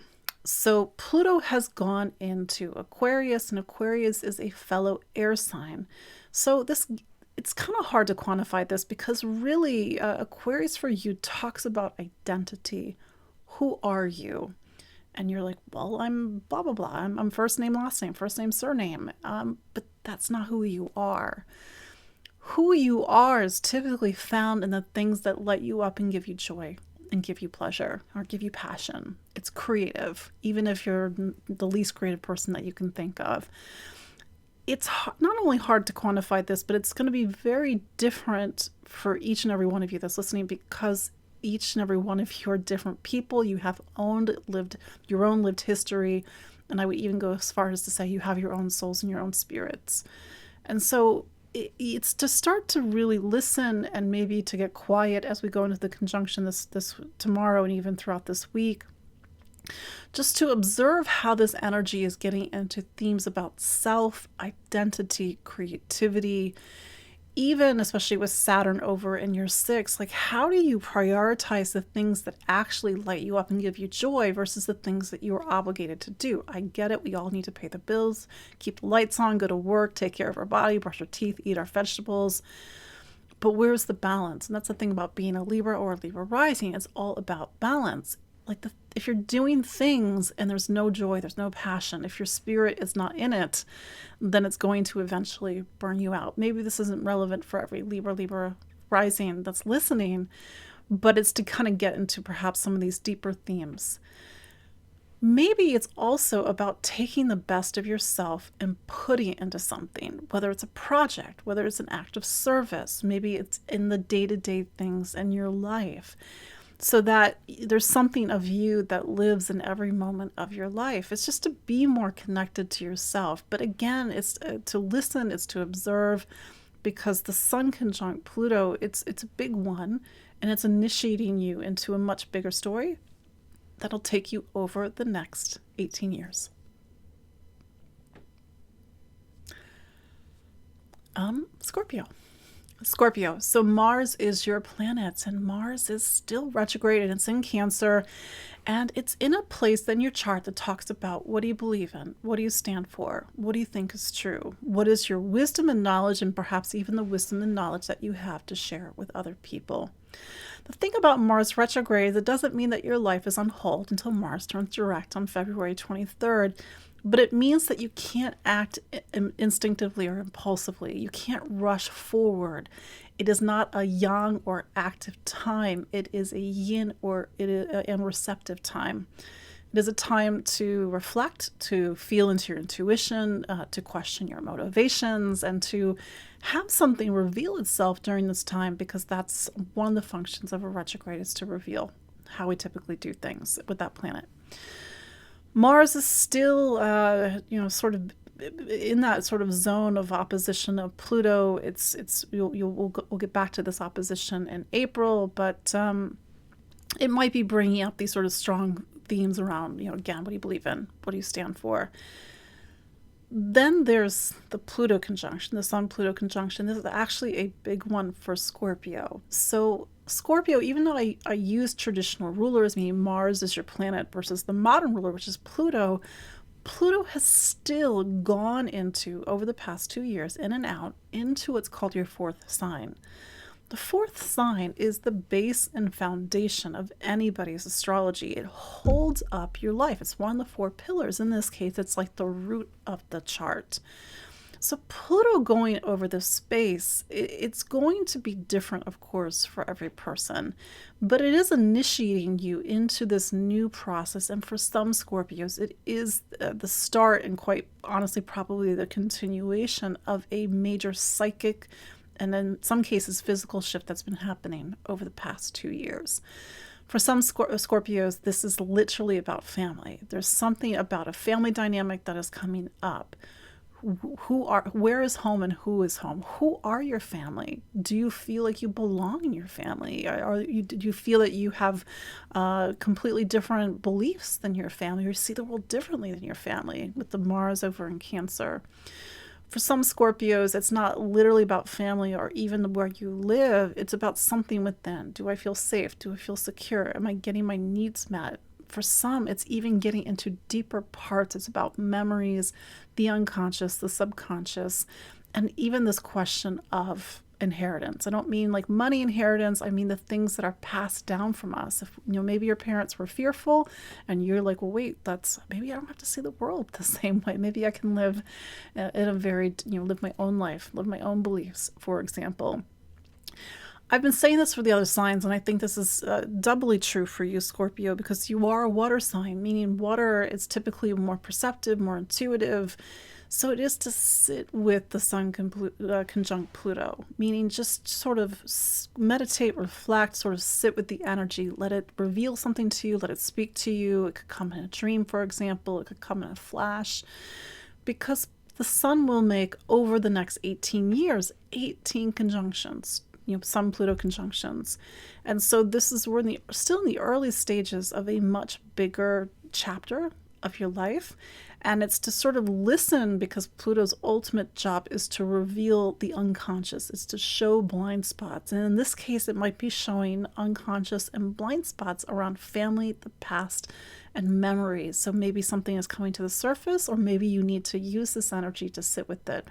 So Pluto has gone into Aquarius, and Aquarius is a fellow air sign. So it's kind of hard to quantify this, because really Aquarius for you talks about identity. Who are you? And you're like, well, I'm blah, blah, blah. I'm first name, last name, first name, surname. But that's not who you are. Who you are is typically found in the things that light you up and give you joy and give you pleasure or give you passion. It's creative, even if you're the least creative person that you can think of. It's not only hard to quantify this, but it's going to be very different for each and every one of you that's listening, because each and every one of you are different people. You have lived your own lived history. And I would even go as far as to say you have your own souls and your own spirits. And so it's to start to really listen and maybe to get quiet as we go into the conjunction this tomorrow and even throughout this week. Just to observe how this energy is getting into themes about self, identity, creativity, even especially with Saturn over in your 6th, like how do you prioritize the things that actually light you up and give you joy versus the things that you are obligated to do? I get it. We all need to pay the bills, keep the lights on, go to work, take care of our body, brush our teeth, eat our vegetables. But where's the balance? And that's the thing about being a Libra or a Libra rising. It's all about balance. Like if you're doing things and there's no joy, there's no passion, if your spirit is not in it, then it's going to eventually burn you out. Maybe this isn't relevant for every Libra rising that's listening, but it's to kind of get into perhaps some of these deeper themes. Maybe it's also about taking the best of yourself and putting it into something, whether it's a project, whether it's an act of service, maybe it's in the day-to-day things in your life, so that there's something of you that lives in every moment of your life. It's just to be more connected to yourself. But again, it's to listen, it's to observe, because the Sun conjunct Pluto, it's a big one, and it's initiating you into a much bigger story that'll take you over the next 18 years. Scorpio. So Mars is your planet, and Mars is still retrograde, and it's in Cancer, and it's in a place in your chart that talks about what do you believe in, what do you stand for, what do you think is true, what is your wisdom and knowledge, and perhaps even the wisdom and knowledge that you have to share with other people. The thing about Mars retrograde is it doesn't mean that your life is on hold until Mars turns direct on February 23rd. But it means that you can't act instinctively or impulsively. You can't rush forward. It is not a yang or active time. It is a yin and receptive time. It is a time to reflect, to feel into your intuition, to question your motivations, and to have something reveal itself during this time, because that's one of the functions of a retrograde, is to reveal how we typically do things with that planet. Mars is still, sort of in that sort of zone of opposition of Pluto. We'll get back to this opposition in April, but it might be bringing up these sort of strong themes around, again, what do you believe in? What do you stand for? Then there's the Pluto conjunction, the Sun-Pluto conjunction. This is actually a big one for Scorpio. So Scorpio, even though I use traditional rulers, meaning Mars is your planet versus the modern ruler, which is Pluto, Pluto has still gone into, over the past 2 years, in and out, into what's called your 4th sign. The 4th sign is the base and foundation of anybody's astrology. It holds up your life. It's one of the 4 pillars. In this case, it's like the root of the chart. So Pluto going over this space, it's going to be different, of course, for every person, but it is initiating you into this new process. And for some Scorpios, it is the start, and quite honestly, probably the continuation of a major psychic and in some cases physical shift that's been happening over the past 2 years. For some Scorpios, this is literally about family. There's something about a family dynamic that is coming up. Where is home and who is home? Who are your family? Do you feel like you belong in your family? Do you feel that you have completely different beliefs than your family, or you see the world differently than your family, with the Mars over in Cancer? For some Scorpios, it's not literally about family or even where you live. It's about something within. Do I feel safe? Do I feel secure? Am I getting my needs met? For some, it's even getting into deeper parts. It's about memories, the unconscious, the subconscious, and even this question of inheritance. I don't mean like money inheritance. I mean the things that are passed down from us. If maybe your parents were fearful and you're like, well, wait, maybe I don't have to see the world the same way. Maybe I can live in a very, live my own life, live my own beliefs, for example. I've been saying this for the other signs, and I think this is doubly true for you, Scorpio, because you are a water sign, meaning water is typically more perceptive, more intuitive. So it is to sit with the sun conjunct Pluto, meaning just sort of meditate, reflect, sort of sit with the energy, let it reveal something to you, let it speak to you. It could come in a dream, for example. It could come in a flash, because the sun will make, over the next 18 years, 18 conjunctions, Sun-Pluto conjunctions. And so we're still in the early stages of a much bigger chapter of your life. And it's to sort of listen, because Pluto's ultimate job is to reveal the unconscious. It's to show blind spots. And in this case, it might be showing unconscious and blind spots around family, the past, and memories. So maybe something is coming to the surface, or maybe you need to use this energy to sit with it.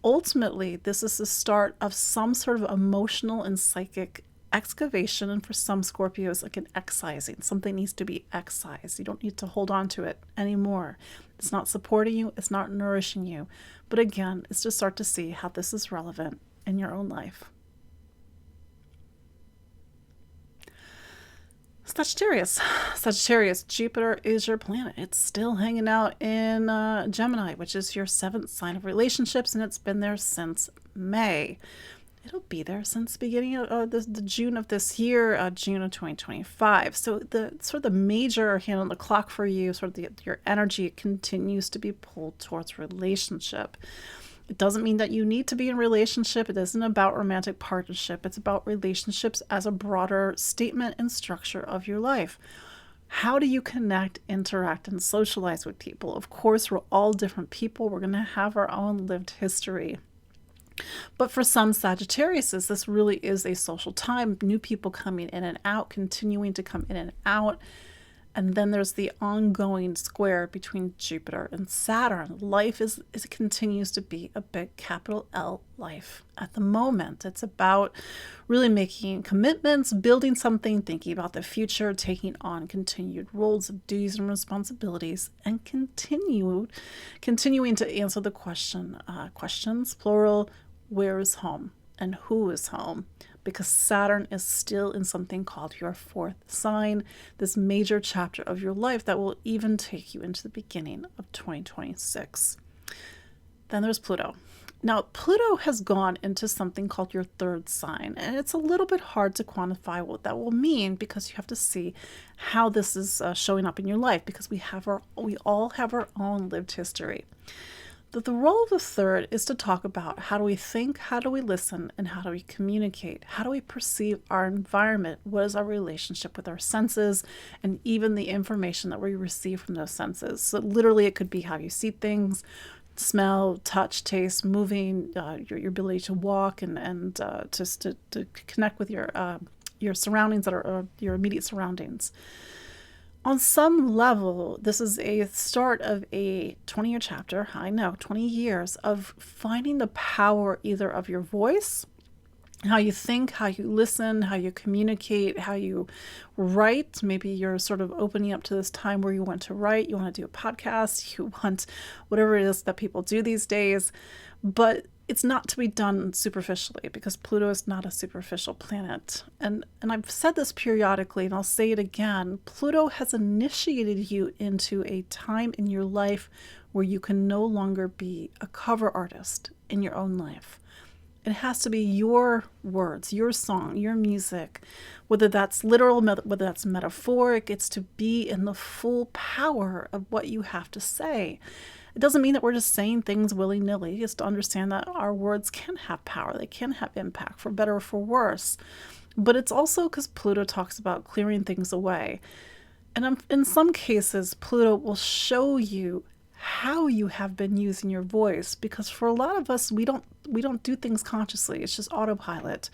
Ultimately, this is the start of some sort of emotional and psychic excavation, and for some Scorpios, like an excising. Something needs to be excised. You don't need to hold on to it anymore. It's not supporting you. It's not nourishing you. But again, it's to start to see how this is relevant in your own life. Sagittarius, Jupiter is your planet. It's still hanging out in Gemini, which is your 7th sign of relationships, and it's been there since May. It'll be there since the beginning of the June of this year, June of 2025. So the major hand on the clock for you, your energy continues to be pulled towards relationship. It doesn't mean that you need to be in a relationship. It isn't about romantic partnership. It's about relationships as a broader statement and structure of your life. How do you connect, interact, and socialize with people? Of course, we're all different people. We're going to have our own lived history. But for some Sagittariuses, this really is a social time. New people coming in and out, continuing to come in and out. And then there's the ongoing square between Jupiter and Saturn. Life continues to be a big capital L life at the moment. It's about really making commitments, building something, thinking about the future, taking on continued roles of duties and responsibilities, and continuing to answer the questions, plural, where is home and who is home? Because Saturn is still in something called your 4th sign, this major chapter of your life that will even take you into the beginning of 2026. Then there's Pluto. Now, Pluto has gone into something called your 3rd sign, and it's a little bit hard to quantify what that will mean, because you have to see how this is showing up in your life, because we all have our own lived history. The role of the 3rd is to talk about how do we think, how do we listen, and how do we communicate? How do we perceive our environment? What is our relationship with our senses, and even the information that we receive from those senses? So literally, it could be how you see things, smell, touch, taste, moving, your ability to walk, and just to connect with your surroundings that are your immediate surroundings. On some level, this is a start of a 20-year chapter, I know, 20 years of finding the power either of your voice, how you think, how you listen, how you communicate, how you write. Maybe you're sort of opening up to this time where you want to write, you want to do a podcast, you want whatever it is that people do these days. But it's not to be done superficially, because Pluto is not a superficial planet. And I've said this periodically, and I'll say it again. Pluto has initiated you into a time in your life where you can no longer be a cover artist in your own life. It has to be your words, your song, your music, whether that's literal, whether that's metaphoric. It's to be in the full power of what you have to say. It doesn't mean that we're just saying things willy-nilly. It's to understand that our words can have power. They can have impact, for better or for worse. But it's also because Pluto talks about clearing things away. And in some cases, Pluto will show you how you have been using your voice, because for a lot of us, we don't do things consciously. It's just autopilot.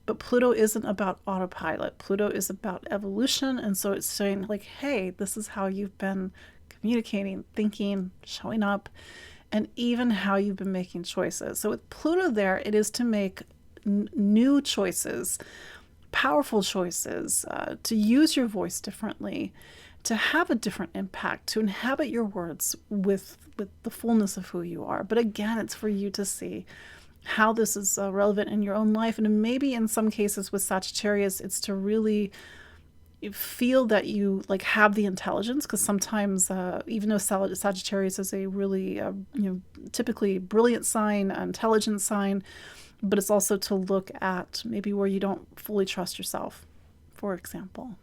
But Pluto isn't about autopilot. Pluto is about evolution. And so it's saying, like, hey, this is how you've been communicating, thinking, showing up, and even how you've been making choices. So with Pluto there, it is to make new choices, powerful choices, to use your voice differently, to have a different impact, to inhabit your words with the fullness of who you are. But again, it's for you to see how this is relevant in your own life. And maybe in some cases with Sagittarius, it's to really feel that you like have the intelligence, because sometimes even though Sagittarius is a really typically brilliant sign, intelligent sign, but it's also to look at maybe where you don't fully trust yourself, for example.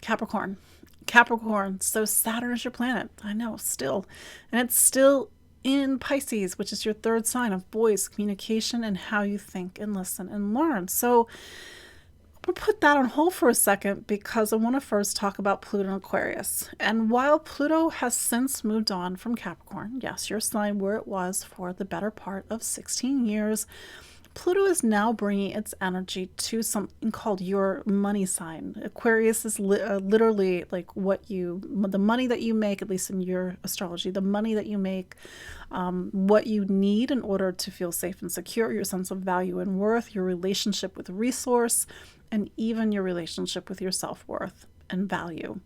Capricorn. So Saturn is your planet. I know, still. And it's still in Pisces, which is your third sign of voice, communication, and how you think and listen and learn. So I'm going to put that on hold for a second because I want to first talk about Pluto and Aquarius. And while Pluto has since moved on from Capricorn, yes, your sign where it was for the better part of 16 years, Pluto is now bringing its energy to something called your money sign. Aquarius is literally like the money that you make, at least in your astrology, the money that you make, what you need in order to feel safe and secure, your sense of value and worth, your relationship with resource, and even your relationship with your self-worth and value.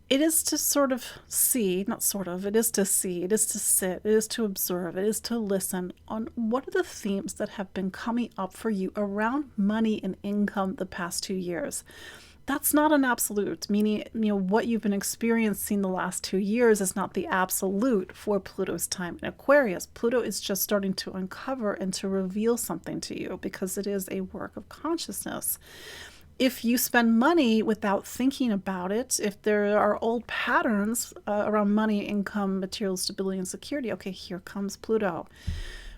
It is to sort of see, not sort of, it is to see, it is to sit, it is to observe, it is to listen on what are the themes that have been coming up for you around money and income the past 2 years. That's not an absolute, meaning, what you've been experiencing the last 2 years is not the absolute for Pluto's time in Aquarius. Pluto is just starting to uncover and to reveal something to you because it is a work of consciousness. If you spend money without thinking about it, if there are old patterns around money, income, material stability, and security, okay, here comes Pluto.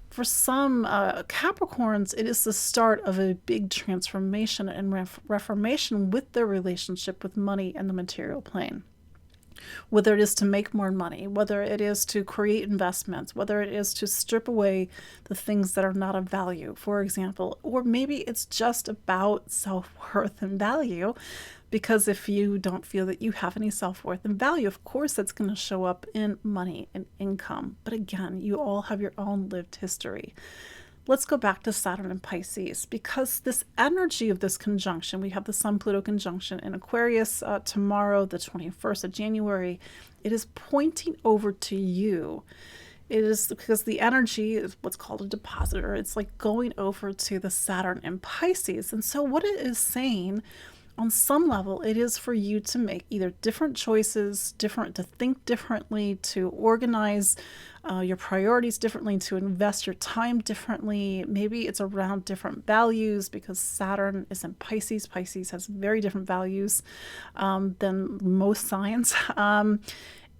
For some Capricorns, it is the start of a big transformation and reformation with their relationship with money and the material plane. Whether it is to make more money, whether it is to create investments, whether it is to strip away the things that are not of value, for example, or maybe it's just about self-worth and value, because if you don't feel that you have any self-worth and value, of course that's going to show up in money and income. But again, you all have your own lived history. Let's go back to Saturn and Pisces, because this energy of this conjunction, we have the Sun-Pluto conjunction in Aquarius tomorrow, the 21st of January. It is pointing over to you. It is because the energy is what's called a depositor. It's like going over to the Saturn in Pisces. And so what it is saying, on some level, it is for you to make either different choices, to think differently, to organize your priorities differently, to invest your time differently. Maybe it's around different values because Saturn is in Pisces. Pisces has very different values than most signs.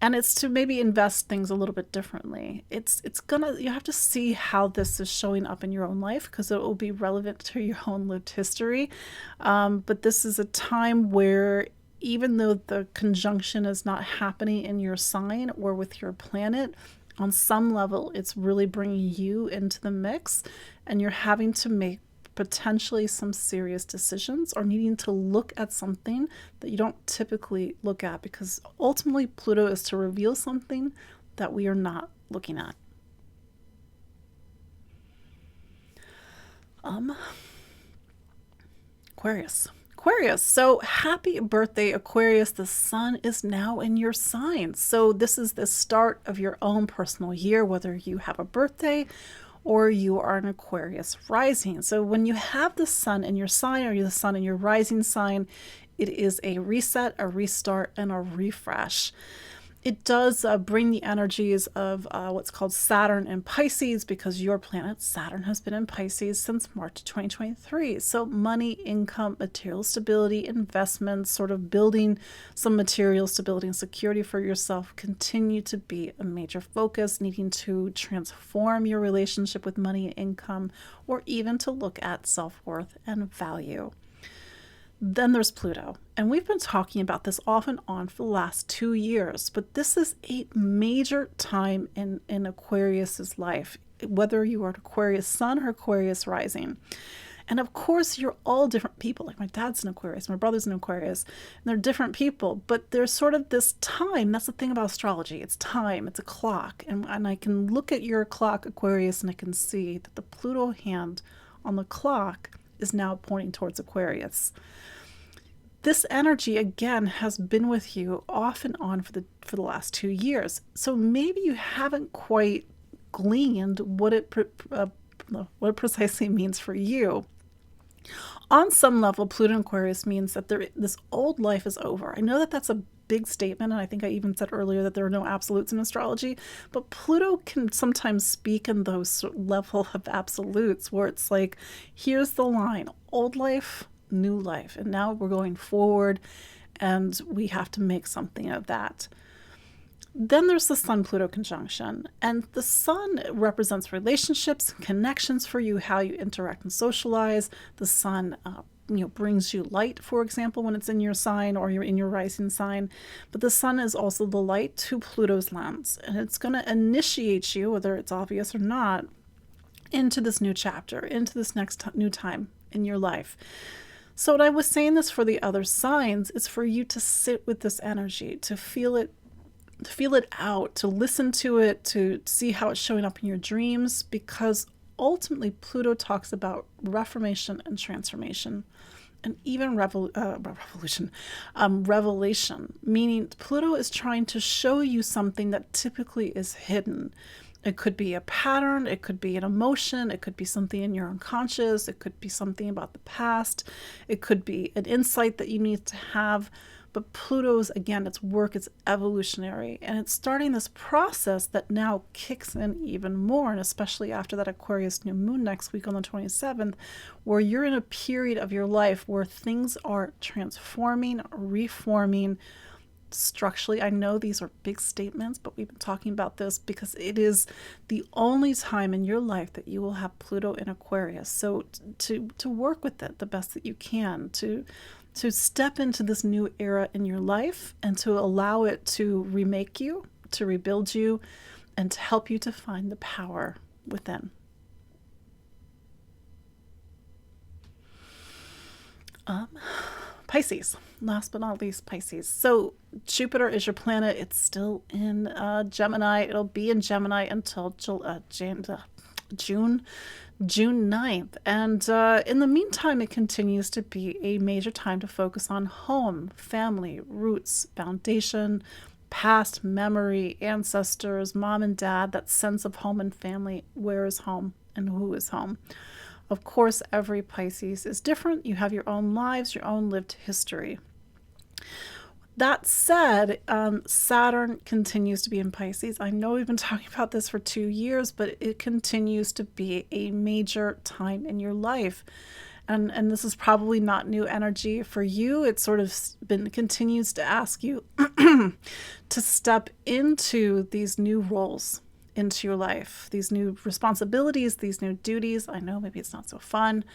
And it's to maybe invest things a little bit differently. You have to see how this is showing up in your own life because it will be relevant to your own lived history. But this is a time where even though the conjunction is not happening in your sign or with your planet, on some level, it's really bringing you into the mix and you're having to make potentially some serious decisions or needing to look at something that you don't typically look at, because ultimately Pluto is to reveal something that we are not looking at. Aquarius. So happy birthday, Aquarius. The sun is now in your sign. So this is the start of your own personal year, whether you have a birthday or you are an Aquarius rising. So when you have the sun in your sign or the sun in your rising sign, it is a reset, a restart, and a refresh. It does bring the energies of what's called Saturn and Pisces, because your planet Saturn has been in Pisces since March 2023. So money, income, material stability, investments, sort of building some material stability and security for yourself continue to be a major focus, needing to transform your relationship with money and income, or even to look at self-worth and value. Then there's Pluto, and we've been talking about this off and on for the last 2 years, but this is a major time in Aquarius's life, whether you are an Aquarius sun or Aquarius rising. And of course, you're all different people. Like my dad's an Aquarius, my brother's an Aquarius, and they're different people. But there's sort of this time. That's the thing about astrology. It's time. It's a clock. And I can look at your clock, Aquarius, and I can see that the Pluto hand on the clock is now pointing towards Aquarius. This energy again has been with you off and on for the last 2 years. So maybe you haven't quite gleaned what it precisely means for you. On some level, Pluto in Aquarius means that this old life is over. I know that that's a big statement, and I think I even said earlier that there are no absolutes in astrology, but Pluto can sometimes speak in those level of absolutes where it's like, here's the line, old life, new life, and now we're going forward, and we have to make something of that. Then there's the Sun-Pluto conjunction, and the Sun represents relationships, connections for you, how you interact and socialize. The Sun brings you light, for example, when it's in your sign or you're in your rising sign. But the Sun is also the light to Pluto's lens, and it's going to initiate you, whether it's obvious or not, into this new chapter, into this next new time in your life. So what I was saying this for the other signs is for you to sit with this energy, to feel it out, to listen to it, to see how it's showing up in your dreams, because ultimately Pluto talks about reformation and transformation, and even revelation, meaning Pluto is trying to show you something that typically is hidden. It could be a pattern, it could be an emotion, it could be something in your unconscious, it could be something about the past, it could be an insight that you need to have. But Pluto's, again, its work is evolutionary, and it's starting this process that now kicks in even more, and especially after that Aquarius new moon next week on the 27th, where you're in a period of your life where things are transforming, reforming structurally. I know these are big statements, but we've been talking about this because it is the only time in your life that you will have Pluto in Aquarius. So to work with it the best that you can, to step into this new era in your life and to allow it to remake you, to rebuild you, and to help you to find the power within. Pisces, last but not least, Pisces. So Jupiter is your planet. It's still in Gemini. It'll be in Gemini until June 9th. And in the meantime, it continues to be a major time to focus on home, family, roots, foundation, past, memory, ancestors, mom and dad, that sense of home and family. Where is home and who is home? Of course, every Pisces is different. You have your own lives, your own lived history. That said, Saturn continues to be in Pisces. I know we've been talking about this for 2 years, but it continues to be a major time in your life. And this is probably not new energy for you. It sort of continues to ask you to step into these new roles into your life, these new responsibilities, these new duties. I know maybe it's not so fun.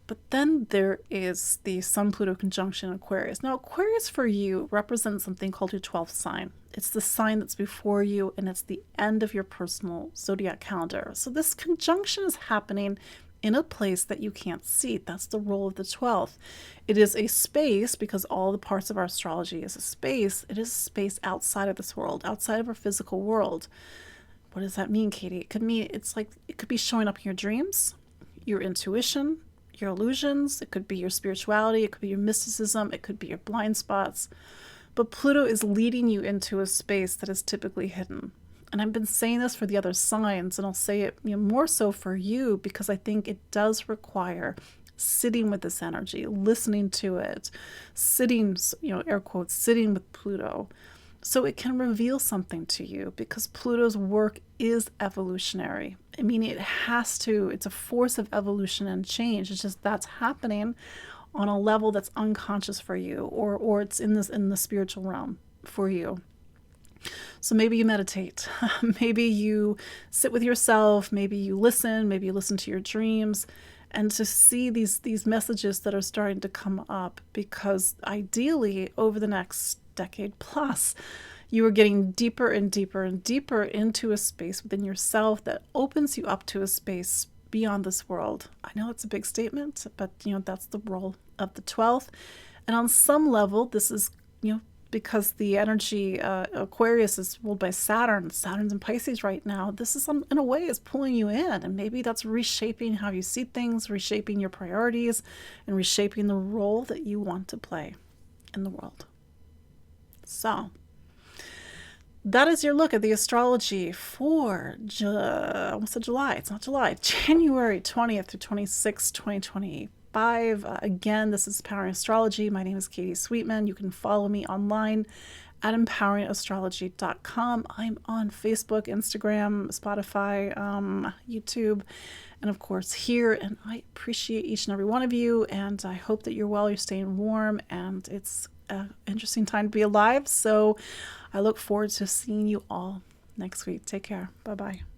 But then there is the Sun-Pluto conjunction in Aquarius. Now, Aquarius for you represents something called your 12th sign. It's the sign that's before you, and it's the end of your personal zodiac calendar. So this conjunction is happening in a place that you can't see. That's the role of the 12th. It is a space, because all the parts of our astrology is a space. It is a space outside of this world, outside of our physical world. What does that mean, Katie? It could mean it could be showing up in your dreams, your intuition, your illusions. It could be your spirituality. It could be your mysticism. It could be your blind spots. But Pluto is leading you into a space that is typically hidden. And I've been saying this for the other signs, and I'll say it more so for you, because I think it does require sitting with this energy, listening to it, sitting, air quotes, sitting with Pluto, so it can reveal something to you, because Pluto's work is evolutionary. I mean, it's a force of evolution and change. It's just that's happening on a level that's unconscious for you, or it's in the spiritual realm for you. So maybe you meditate, maybe you sit with yourself, maybe you listen to your dreams, and to see these messages that are starting to come up, because ideally over the next decade plus, you are getting deeper and deeper and deeper into a space within yourself that opens you up to a space beyond this world. I know it's a big statement, but that's the role of the 12th. And on some level, this is, because the energy, Aquarius is ruled by Saturn. Saturn's in Pisces right now. This is, in a way, is pulling you in. And maybe that's reshaping how you see things, reshaping your priorities, and reshaping the role that you want to play in the world. So that is your look at the astrology for almost said July. It's not July. January 20th through 26th, 2025. Again, this is Empowering Astrology. My name is Katie Sweetman. You can follow me online at empoweringastrology.com. I'm on Facebook, Instagram, Spotify, YouTube, and of course here. And I appreciate each and every one of you. And I hope that you're well, you're staying warm, and it's an interesting time to be alive. So I look forward to seeing you all next week. Take care. Bye-bye.